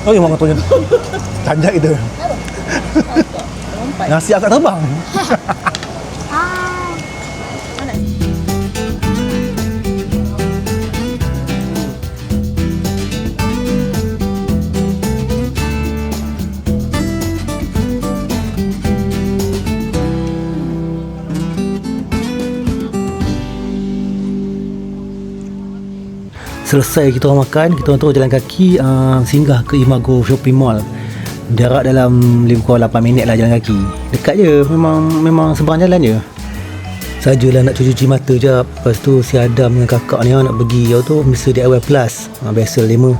Yang orang katanya tanjak kita. Nasi agak terbang. Selesai kita orang makan, kita orang terus jalan kaki singgah ke Imago Shopping Mall. Jarak dalam lebih kurang 8 minit lah jalan kaki. Dekat je, memang seberang jalan je. Sajalah nak cuci mata je. Lepas tu si Adam dengan kakak ni nak pergi tu Mr. DIY Plus. Biasa 5.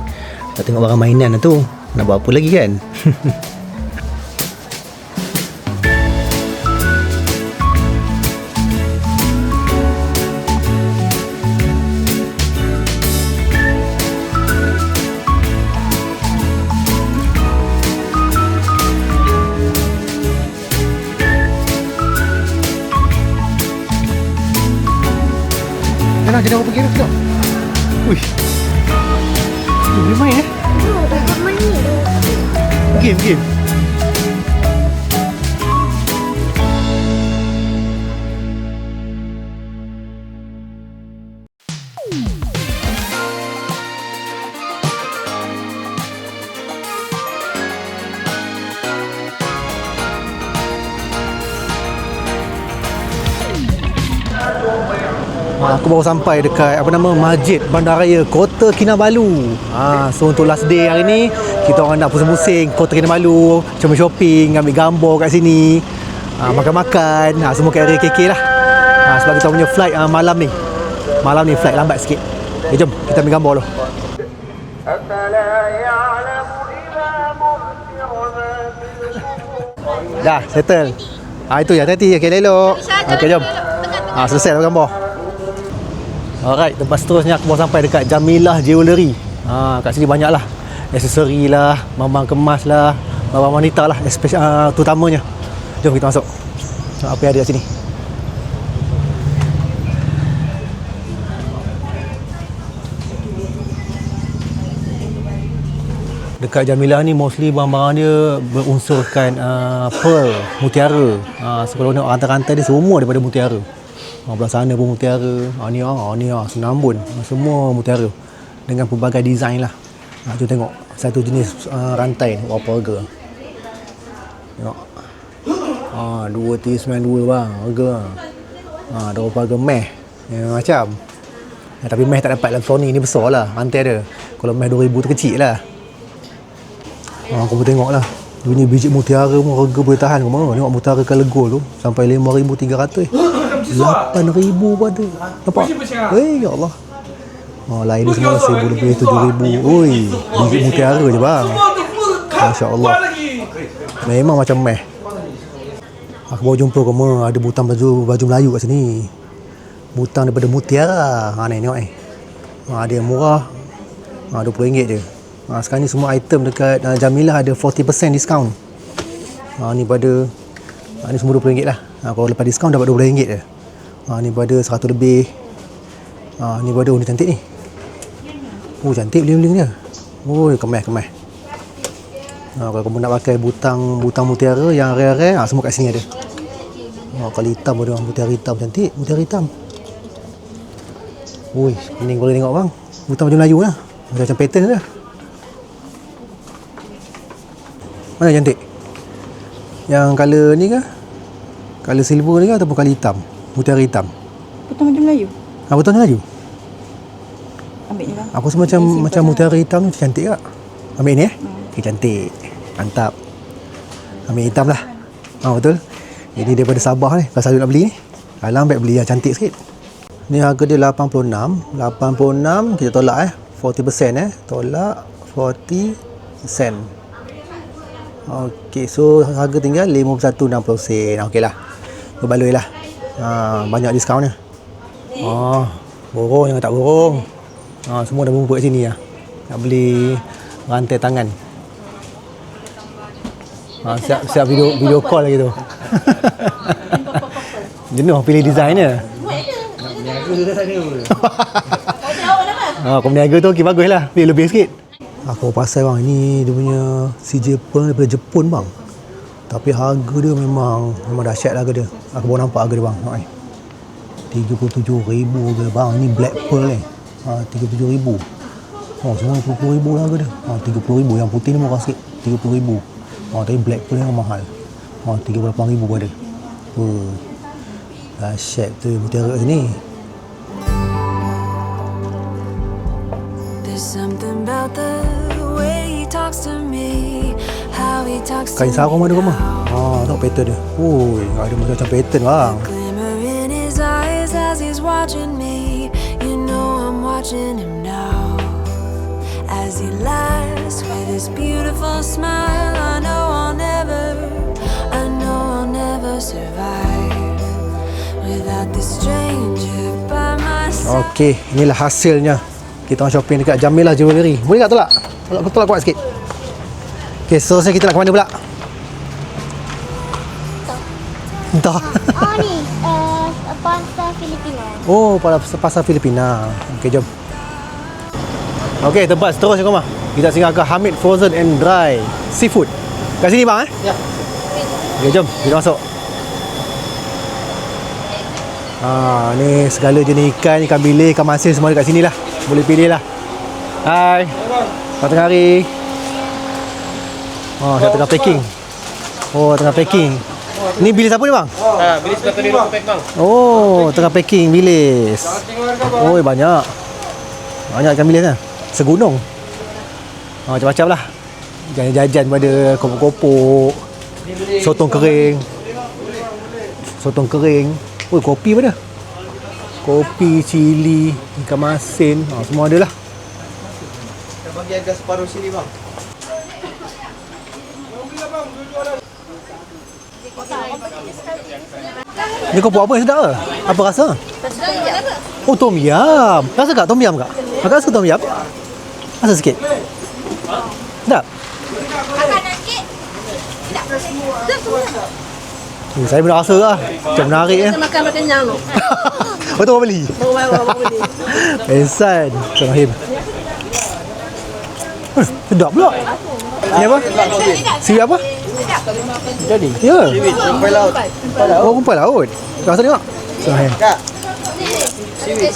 Nak tengok barang mainan lah tu. Nak buat apa lagi kan? Jadi apa pergi dah? Wih. Boleh main Oh, dah main ni. Game. Aku baru sampai dekat Masjid Bandaraya Kota Kinabalu. So untuk last day hari ni kita orang nak pusing-pusing Kota Kinabalu, cuma shopping, ambil gambar kat sini, makan-makan, semua kat area KK lah. Sebab kita punya flight malam ni. Malam ni flight lambat sikit. Jom kita ambil gambar dulu. Dah settle. Itu ya, hati-hati. Okey, elok. Okey, jom. Selesai dah gambar. Alright, tempat seterusnya aku baru sampai dekat Jamilah Jewellery. Kat sini banyak lah aksesori lah, barang kemas lah, barang wanita lah, terutamanya. Jom kita masuk. Apa yang ada kat sini? Dekat Jamilah ni mostly barang-barang dia berunsurkan pearl, mutiara. Kalau nak rantai-rantai dia semua daripada mutiara. Belah sana pun mutiara, ni Senambun, semua mutiara dengan pelbagai design lah. Jom tengok satu jenis rantai ni berapa harga. Tengok. 2,392 bang harga. Ada berapa harga meh macam. Tapi meh tak dapat dalam Sony ni besar lah rantai dia. Kalau meh 2,000 tu kecil lah. Kau boleh tengok lah. Dia punya biji mutiara pun harga boleh tahan ke mana. Tengok mutiara colour gold tu sampai 5,300. 8,000 pun ada. Nampak? Ya Allah. Lain ni semua 1,000 lebih, 7,000. Oi, biji mutiara je bang. Masya Allah. Memang macam meh. Aku baru jumpa ada butang baju Melayu kat sini. Butang daripada mutiara. Ni tengok ni. Ada yang murah. RM20 je. Sekarang ni semua item dekat Jamilah ada 40% diskaun. Ni pada ni semua RM20 lah. Kalau lepas diskaun dapat RM20 je. Ni pada 100 lebih. Ni pada ni cantik ni. Cantik bling-bling dia. Kemas. Kalau kamu nak pakai butang mutiara yang rare-rare, semua kat sini ada. Kalau hitam ada mutiara hitam cantik, mutiara hitam. Kuning boleh tengok bang. Butang baju Melayu lah. Macam pattern dia. Mana cantik? Yang colour ni ke? Colour silver ni ke ataupun colour hitam? Mutiara hitam. Butang baju Melayu. Butang Melayu. Ambil ni bang. Aku rasa macam mutiara hitam ni cantik tak? Ambil ni Okay, cantik. Mantap. Ambil hitam lah. Betul. Ini daripada Sabah ni. Kalau selalu nak beli ni. Alang baik beli yang cantik sikit. Ni harga dia 86. 86 kita tolak 40% tolak 40 sen. Okey, so harga tinggal 51.60 sen. Okey lah. Berbaloi lah. Banyak diskaun ni. Borong jangan tak borong. Semua dah berkumpul kat sini lah. Nak beli rantai tangan. Siap video call lagi tu. Jenuh pilih design kau berniaga tu okey bagus lah. Pilih lebih sikit. Aku pasal bang, ini dia punya CJ Pearl daripada Jepun bang. Tapi harga dia memang dahsyat lah harga dia. Aku baru nampak harga dia bang. 37,000 harga dia bang. Ini Black Pearl ni. 37,000. Semua 20,000 lah harga dia. 30,000. Yang putih ni murah sikit. 30,000. Tapi Black Pearl yang mahal. 38,000 pun ada. Dahsyat tu mutiara kat sini. Kain sarung ada ke mah? Tengok pattern dia. Ada macam pattern bang. As he laughs with his beautiful smile, I know I'll never survive without this stranger by my side. Okey, inilah hasilnya. Kita orang shopping dekat Jamilah Jewellery. Boleh tak tolak? Tolak kuat sikit. Okey, so kita nak ke mana pula? Entah. Ni pasar Filipina. Pasar Filipina. Okey, jom. Okey, tempat seterusnya kau mah. Kita singgah ke Hamid Frozen and Dry Seafood. Kat sini bang Ya. Okey, jom kita masuk. Ni segala jenis ikan bilis, ikan masin semua dekat sini lah. Boleh pilih lah. Hai. Selamat tengah hari. Saya tengah packing. Tengah packing. Ni bilis apa ni bang? Bilis belakang dia pack bang. Tengah packing bilis. Banyak. Banyak ikan bilis lah. Segunung. Macam-macam lah. Jajan pada kopok-kopok. Sotong kering. Kopi pada. Kopi, cili, ikan masin. Semua ada lah. Kita bagi harga separuh sini bang. Ni kopok apa yang sedap ke? Apa rasa? Tom yam. Rasa tak tom yam kak? Kakak rasa tom yam? Rasa sikit. Sedap? Saya pun dah rasa lah. Macam menarik kan? Makan kenyang tu. Betul orang beli? Pesan. Rahim. Sedap pula. Ni apa? Sirip apa? Jadi. Ya. Rumput laut. Rumput laut. Rasa tengok. Rahim. Kak. Siwit.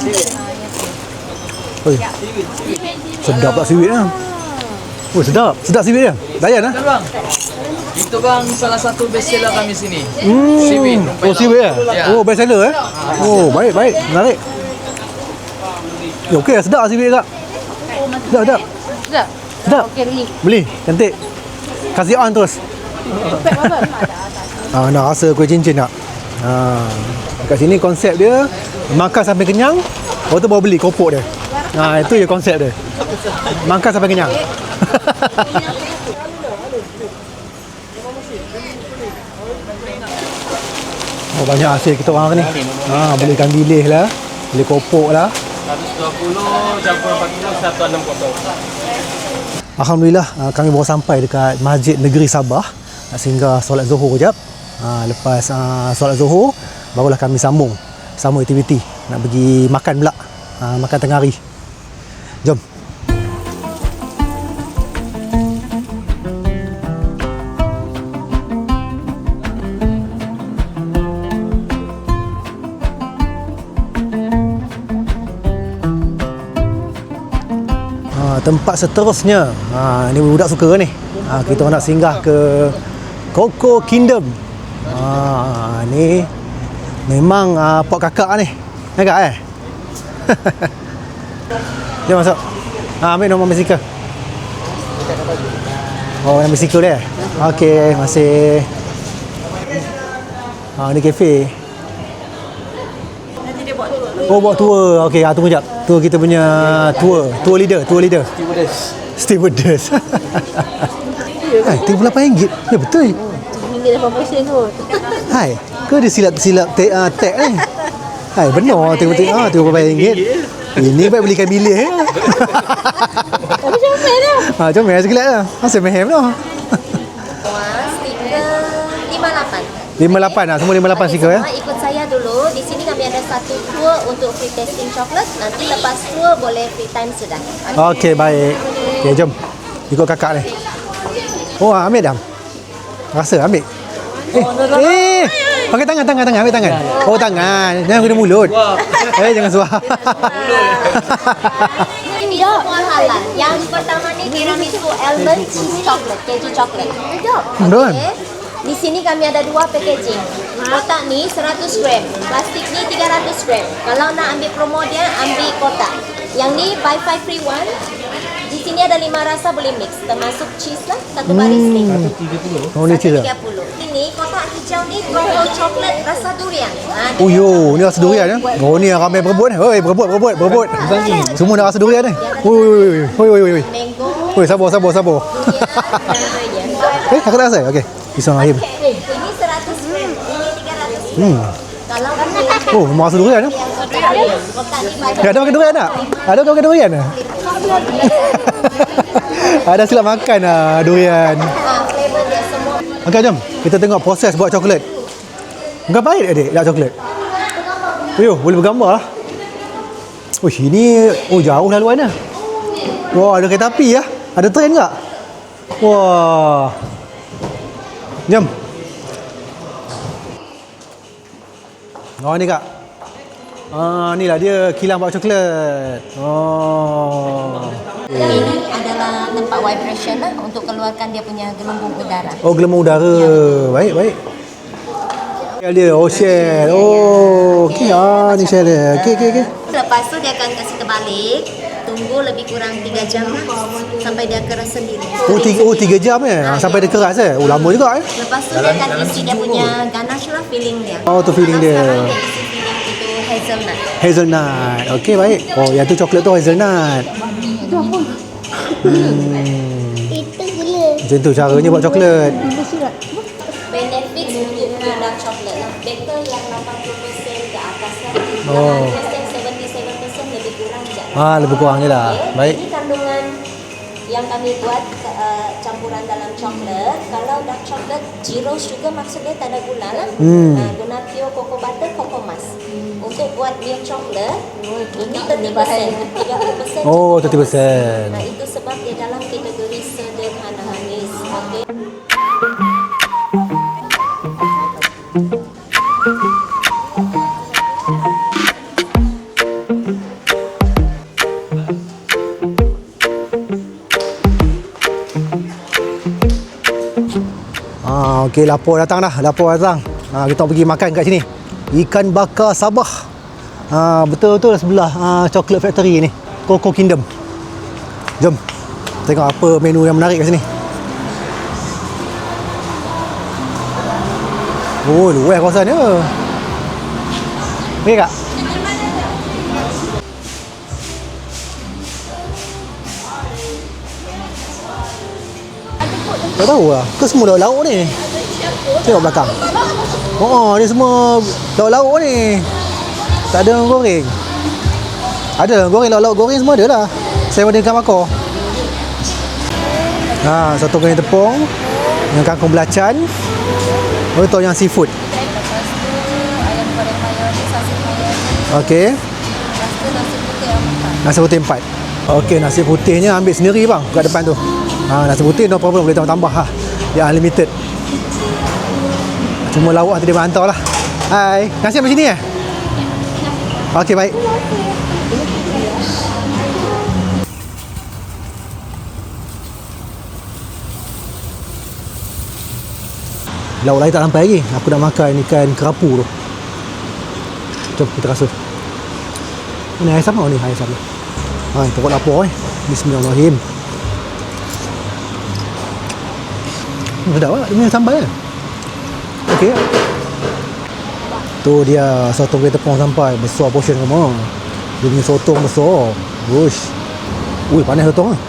Sedap pula siwit lah. Sedap. Sedap siwit dia. Dayan lah. Bang, itu bang salah satu best seller kami sini. Siwit. Siwit lah. Ya. Best seller baik. Menarik. Okey lah, sedap siwit kak. Sedap. Sedap. Okey, Beli. Cantik. Kasih on terus. Nak rasa kuih cincin tak? Kat sini konsep dia makan sampai kenyang, lepas tu baru beli kopok dia. Itu je konsep dia. Makan sampai kenyang. Banyak hasil kita orang ni. Boleh ikan bilis lah, boleh kopok lah. 120 campur 40 160. Alhamdulillah, kami baru sampai dekat Masjid Negeri Sabah. Nak singgah solat Zuhur kejap. Lepas solat Zuhur, barulah kami sambung aktiviti. Nak pergi makan pula. Makan tengah hari. Jom. Tempat seterusnya, ni budak suka ni. Kita nak singgah ke Coco Kingdom. Ni memang pok kakak ni. Kak Jom masuk. Ambil nombor basikal. Nombor basikal dia. Okey, masih. Ni kafe. Buat tour. Okey, tunggu jap. Tu kita punya tour leader. Stewardess. RM38. Ya betul. Ini 80% tu. Hai, ke dia silap tag ni? Hai, benar RM38. Ini baik belikan bilik. Tapi comel dah. Comel sekejap lah. Masih mehem dah. Stiker 58. 58 lah, semua 58 stiker ya. Ikut saya dulu. Di sini kami ada satu tour untuk free tasting coklat. Nanti lepas tour boleh free time sudah. Okey, baik. Okey, jom. Ikut kakak ni. Ambil dah. Rasa ambil. Pakai tangan. Ambil tangan. Tangan. Jangan guna mulut. Jangan suar. Ini semua halal. Yang pertama ni tiramisu almond cheese chocolate, keju coklat. Betul. Di sini kami ada dua packaging. Kotak ni 100 gram, plastik ni 300 gram. Kalau nak ambil promo dia, ambil kotak. Yang ni buy 5 free 1. Di sini ada 5 rasa boleh mix, termasuk cheese lah, satu baris ni. 130. Ni cheese lah. 130. Ini kotak hijau ni truffle coklat rasa durian. Ni rasa durian ya. Ni ramai berebut ni. Berebut. Semua dah rasa durian ni. Mango. Sabar. Durian. Aku tak rasa. Okey. Pisang ayam. Ini 100 gram, ini 300 gram. Kalau Memang rasa durian ya. kotak ni buy Ada makan durian tak? Ada makan durian tak? Ada silap makan durian. flavor dia semua. Okey, jom. Kita tengok proses buat coklat. Bukan pahit adik, nak coklat. Boleh bergambar lah. Ini jauh laluan dah. Wah, ada kereta api ya? Ada tren tak? Wah. Jom. Oh, ni Kak. Ni lah dia kilang bawang coklat. Oh. Ini adalah tempat vibration lah untuk keluarkan dia punya gelembung udara. Oh, gelembung udara. Baik, baik. Shell dia. Oh, shell. Oh, okey. Ni shell dia. Okey. Lepas tu dia akan kasih terbalik. Tunggu lebih kurang 3 jam lah sampai dia keras sendiri. Oh, 3 jam sampai dia keras Oh, lama juga Lepas tu dia akan isi dia punya ganache lah, filling dia. Oh, tu filling dia. Sekarang dia isi filling itu hazelnut. Hazelnut. Okey, baik. Oh, yang tu coklat tu hazelnut. Itu gula. Macam tu caranya buat coklat. Benefit untuk dark coklat lah. Better yang 80% ke atas lah. Oh. Yang 77% lebih kurang je. Lebih kurang je lah. Baik. Ini kandungan yang kami buat campuran dalam coklat. Kalau dark coklat zero sugar maksudnya tak ada gula lah. Guna pure cocoa butter, cocoa mask. Untuk buat milk coklat ini 30%. 30%. Oh, 30%. Nah, itu sebab dia dalam kategori sederhana manis. Okey. Okey, lapor datang dah. Kita pergi makan kat sini. Ikan bakar Sabah. Betul-betul sebelah Chocolate Factory ni. Coco Kingdom. Jom. Tengok apa menu yang menarik kat sini. Oh, luas kawasan dia. Okey, Kak. Tak tahu lah. Ke semua lauk ni? Tengok belakang. Oh, ni semua lauk-lauk ni. Tak ada goreng. Ada goreng, lauk-lauk goreng semua ada lah. Saya ada ikan bakar. Satu goreng tepung dengan kangkung belacan. Betul yang seafood. Lepas tu ayam goreng mayonis, sausage mayonis. Okey. Lepas tu nasi putih yang 4. Nasi putih 4. Okey, nasi putihnya ambil sendiri bang kat depan tu. Nasi putih no problem, boleh tambah lah. Dia unlimited. Cuma lauk nanti dia hantar lah. Hai, nasi sampai sini Okey, baik. Lauk lain tak sampai lagi. Aku nak makan ikan kerapu tu. Jom kita rasa. Ni air sama ni, air sama. Pokok lapar Bismillahirrahmanirrahim. Sedap lah, dia punya sambal Okey. Tu dia sotong kuih tepung sampai. Besar portion semua. Dia punya sotong besar. Wush. Ui, panas sotong lah.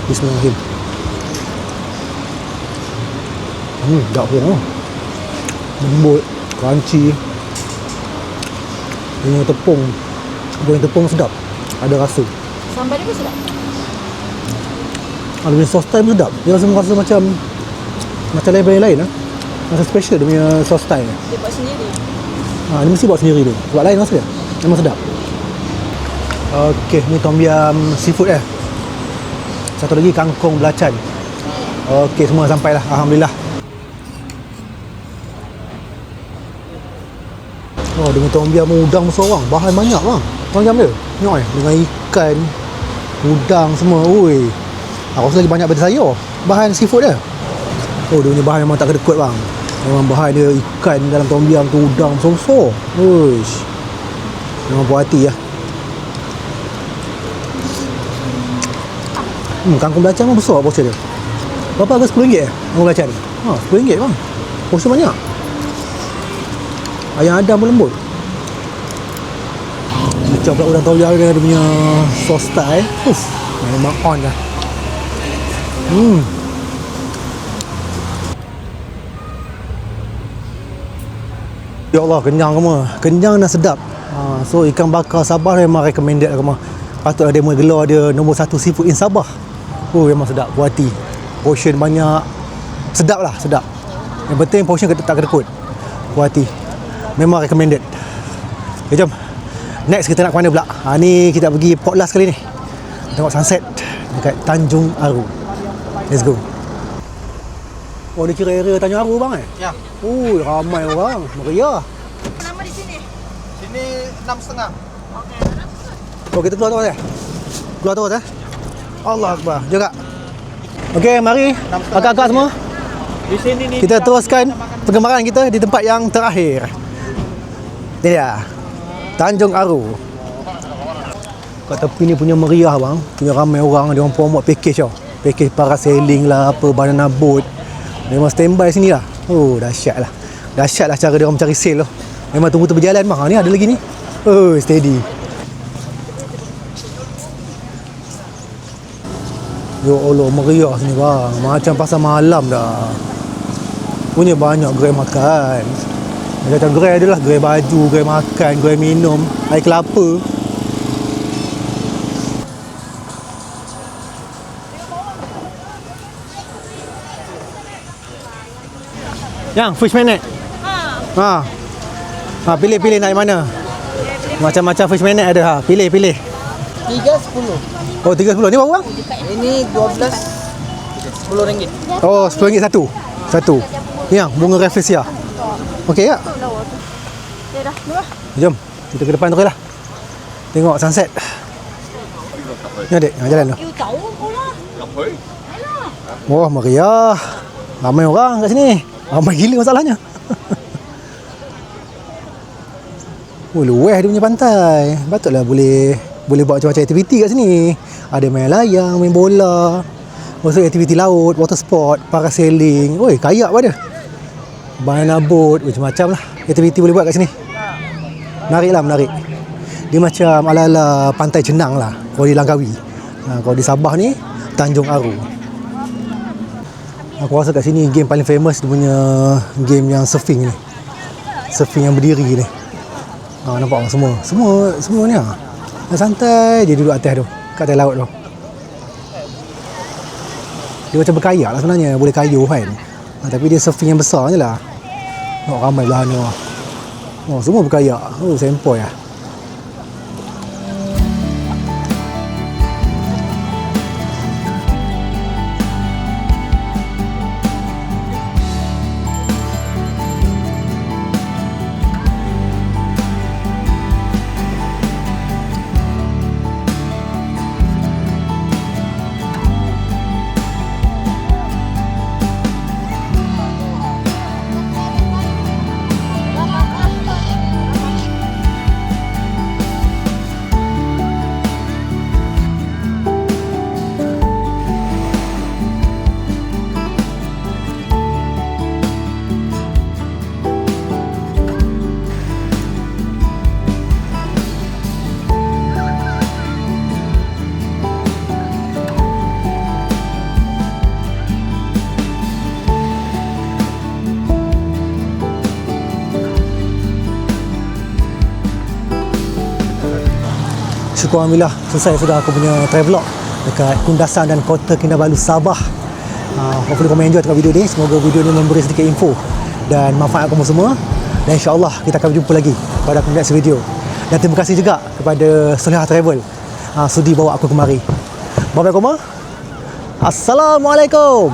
Bismillahirrahmanirrahim. Sedap pun lembut, crunchy. Dia punya tepung, goreng tepung sedap. Ada rasa. Sambal dia pun sedap. Dia punya sauce Thai pun sedap. Dia rasa macam lain-lain lah. Rasa special dia punya sauce Thai. Dia buat sendiri. Dia mesti buat sendiri tu. Buat lain rasa dia. Memang sedap. Okey, ni tom yum seafood Satu lagi kangkung belacan. Okey, semua sampailah. Alhamdulillah. Oh, dengan tom yum udang seorang. Bahan banyak bang. Tom yum dia. Tengok dengan ikan, udang semua. Ui. Aku rasa lagi banyak daripada sayur. Bahan seafood dia. Oh, dia punya bahan memang tak kedekut bang. Memang bahan dia ikan dalam tom yum tu, udang besar-besar. Uish. Memang puas hati lah. Kangkung belacan pun besar portion dia. Berapa harga RM10 kangkung belacan? RM10 bang. Portion banyak. Ayam Adam pun lembut. Macam pula udang tom yum dengan dia punya sauce Thai. Memang on lah. Ya Allah, kenyang semua. Kenyang dan sedap. So ikan bakar Sabah memang recommended lah. Patutlah dia gelar dia nombor 1 seafood in Sabah. Memang sedap, puas hati. Portion banyak. Sedap lah, sedap. Yang penting portion tak kedekut. Puas hati. Memang recommended. Okay, jom. Next kita nak ke mana pula? Ni kita pergi Port Last kali ni. Tengok sunset dekat Tanjung Aru. Let's go. Oh, ni kira area Tanjung Aru bang Ya. Oh, ramai orang. Meriah. Nama di sini? Sini 6,5. Oh, kita keluar terus Keluar terus Allah Akbar. Jom kak. Okey, mari kakak-kakak semua. Di sini ni Kita teruskan perkembangan kita di tempat yang terakhir. Ni dia. Tanjung Aru. Kat tepi ni punya meriah bang. Punya ramai orang. Dia orang promote package tau. Package parasailing lah, apa, banana boat. Memang standby sini lah. Oh, dahsyat lah. Dahsyat lah cara dia orang mencari sale tu. Memang tunggu berjalan bang. Ni ada lagi ni. Oh, steady. Ya Allah, meriah sini bang. Macam pasar malam dah. Punya banyak gerai makan. Macam gerai adalah gerai baju, gerai makan, gerai minum, air kelapa. Yang fish magnet. Ha. Pilih nak yang mana? Macam-macam fish magnet ada ha. Pilih. 3,10. Oh, 3.10. Ni berapa bang? Ini 12 10 ringgit. Oh, RM10 satu. Ni yang bunga rafflesia. Okey tak? Jom, kita ke depan terus lah. Tengok sunset. Ni adik, jalan tu. Wah, meriah. Ramai orang kat sini. Ramai gila masalahnya. Oh, luas dia punya pantai. Patutlah boleh buat macam-macam aktiviti kat sini. Ada main layang, main bola. Lepas tu aktiviti laut, water sport, parasailing. Oi, kayak pun ada. Banana boat, macam-macam lah. Aktiviti boleh buat kat sini. Menarik. Dia macam ala-ala pantai Cenang lah kalau di Langkawi. Kalau di Sabah ni Tanjung Aru. Aku rasa kat sini game paling famous dia punya game yang surfing ni. Surfing yang berdiri ni. Nampak orang semua ni lah. Santai dia duduk atas tu, kat atas laut tu. Dia macam berkayak lah sebenarnya, boleh kayuh kan. Tapi dia surfing yang besar je lah. Nampak ramai belah ni. Oh, semua berkayak. Oh, sempoi lah. Syukur Alhamdulillah selesai sudah aku punya travelog dekat Kundasan dan Kota Kinabalu Sabah. Hopefully korang enjoy tengok video ni. Semoga video ni memberi sedikit info dan manfaat kamu semua. Dan insyaAllah kita akan berjumpa lagi pada aku next video. Dan terima kasih juga kepada Solehah Travel sudi bawa aku kemari. Bye-bye korang. Assalamualaikum.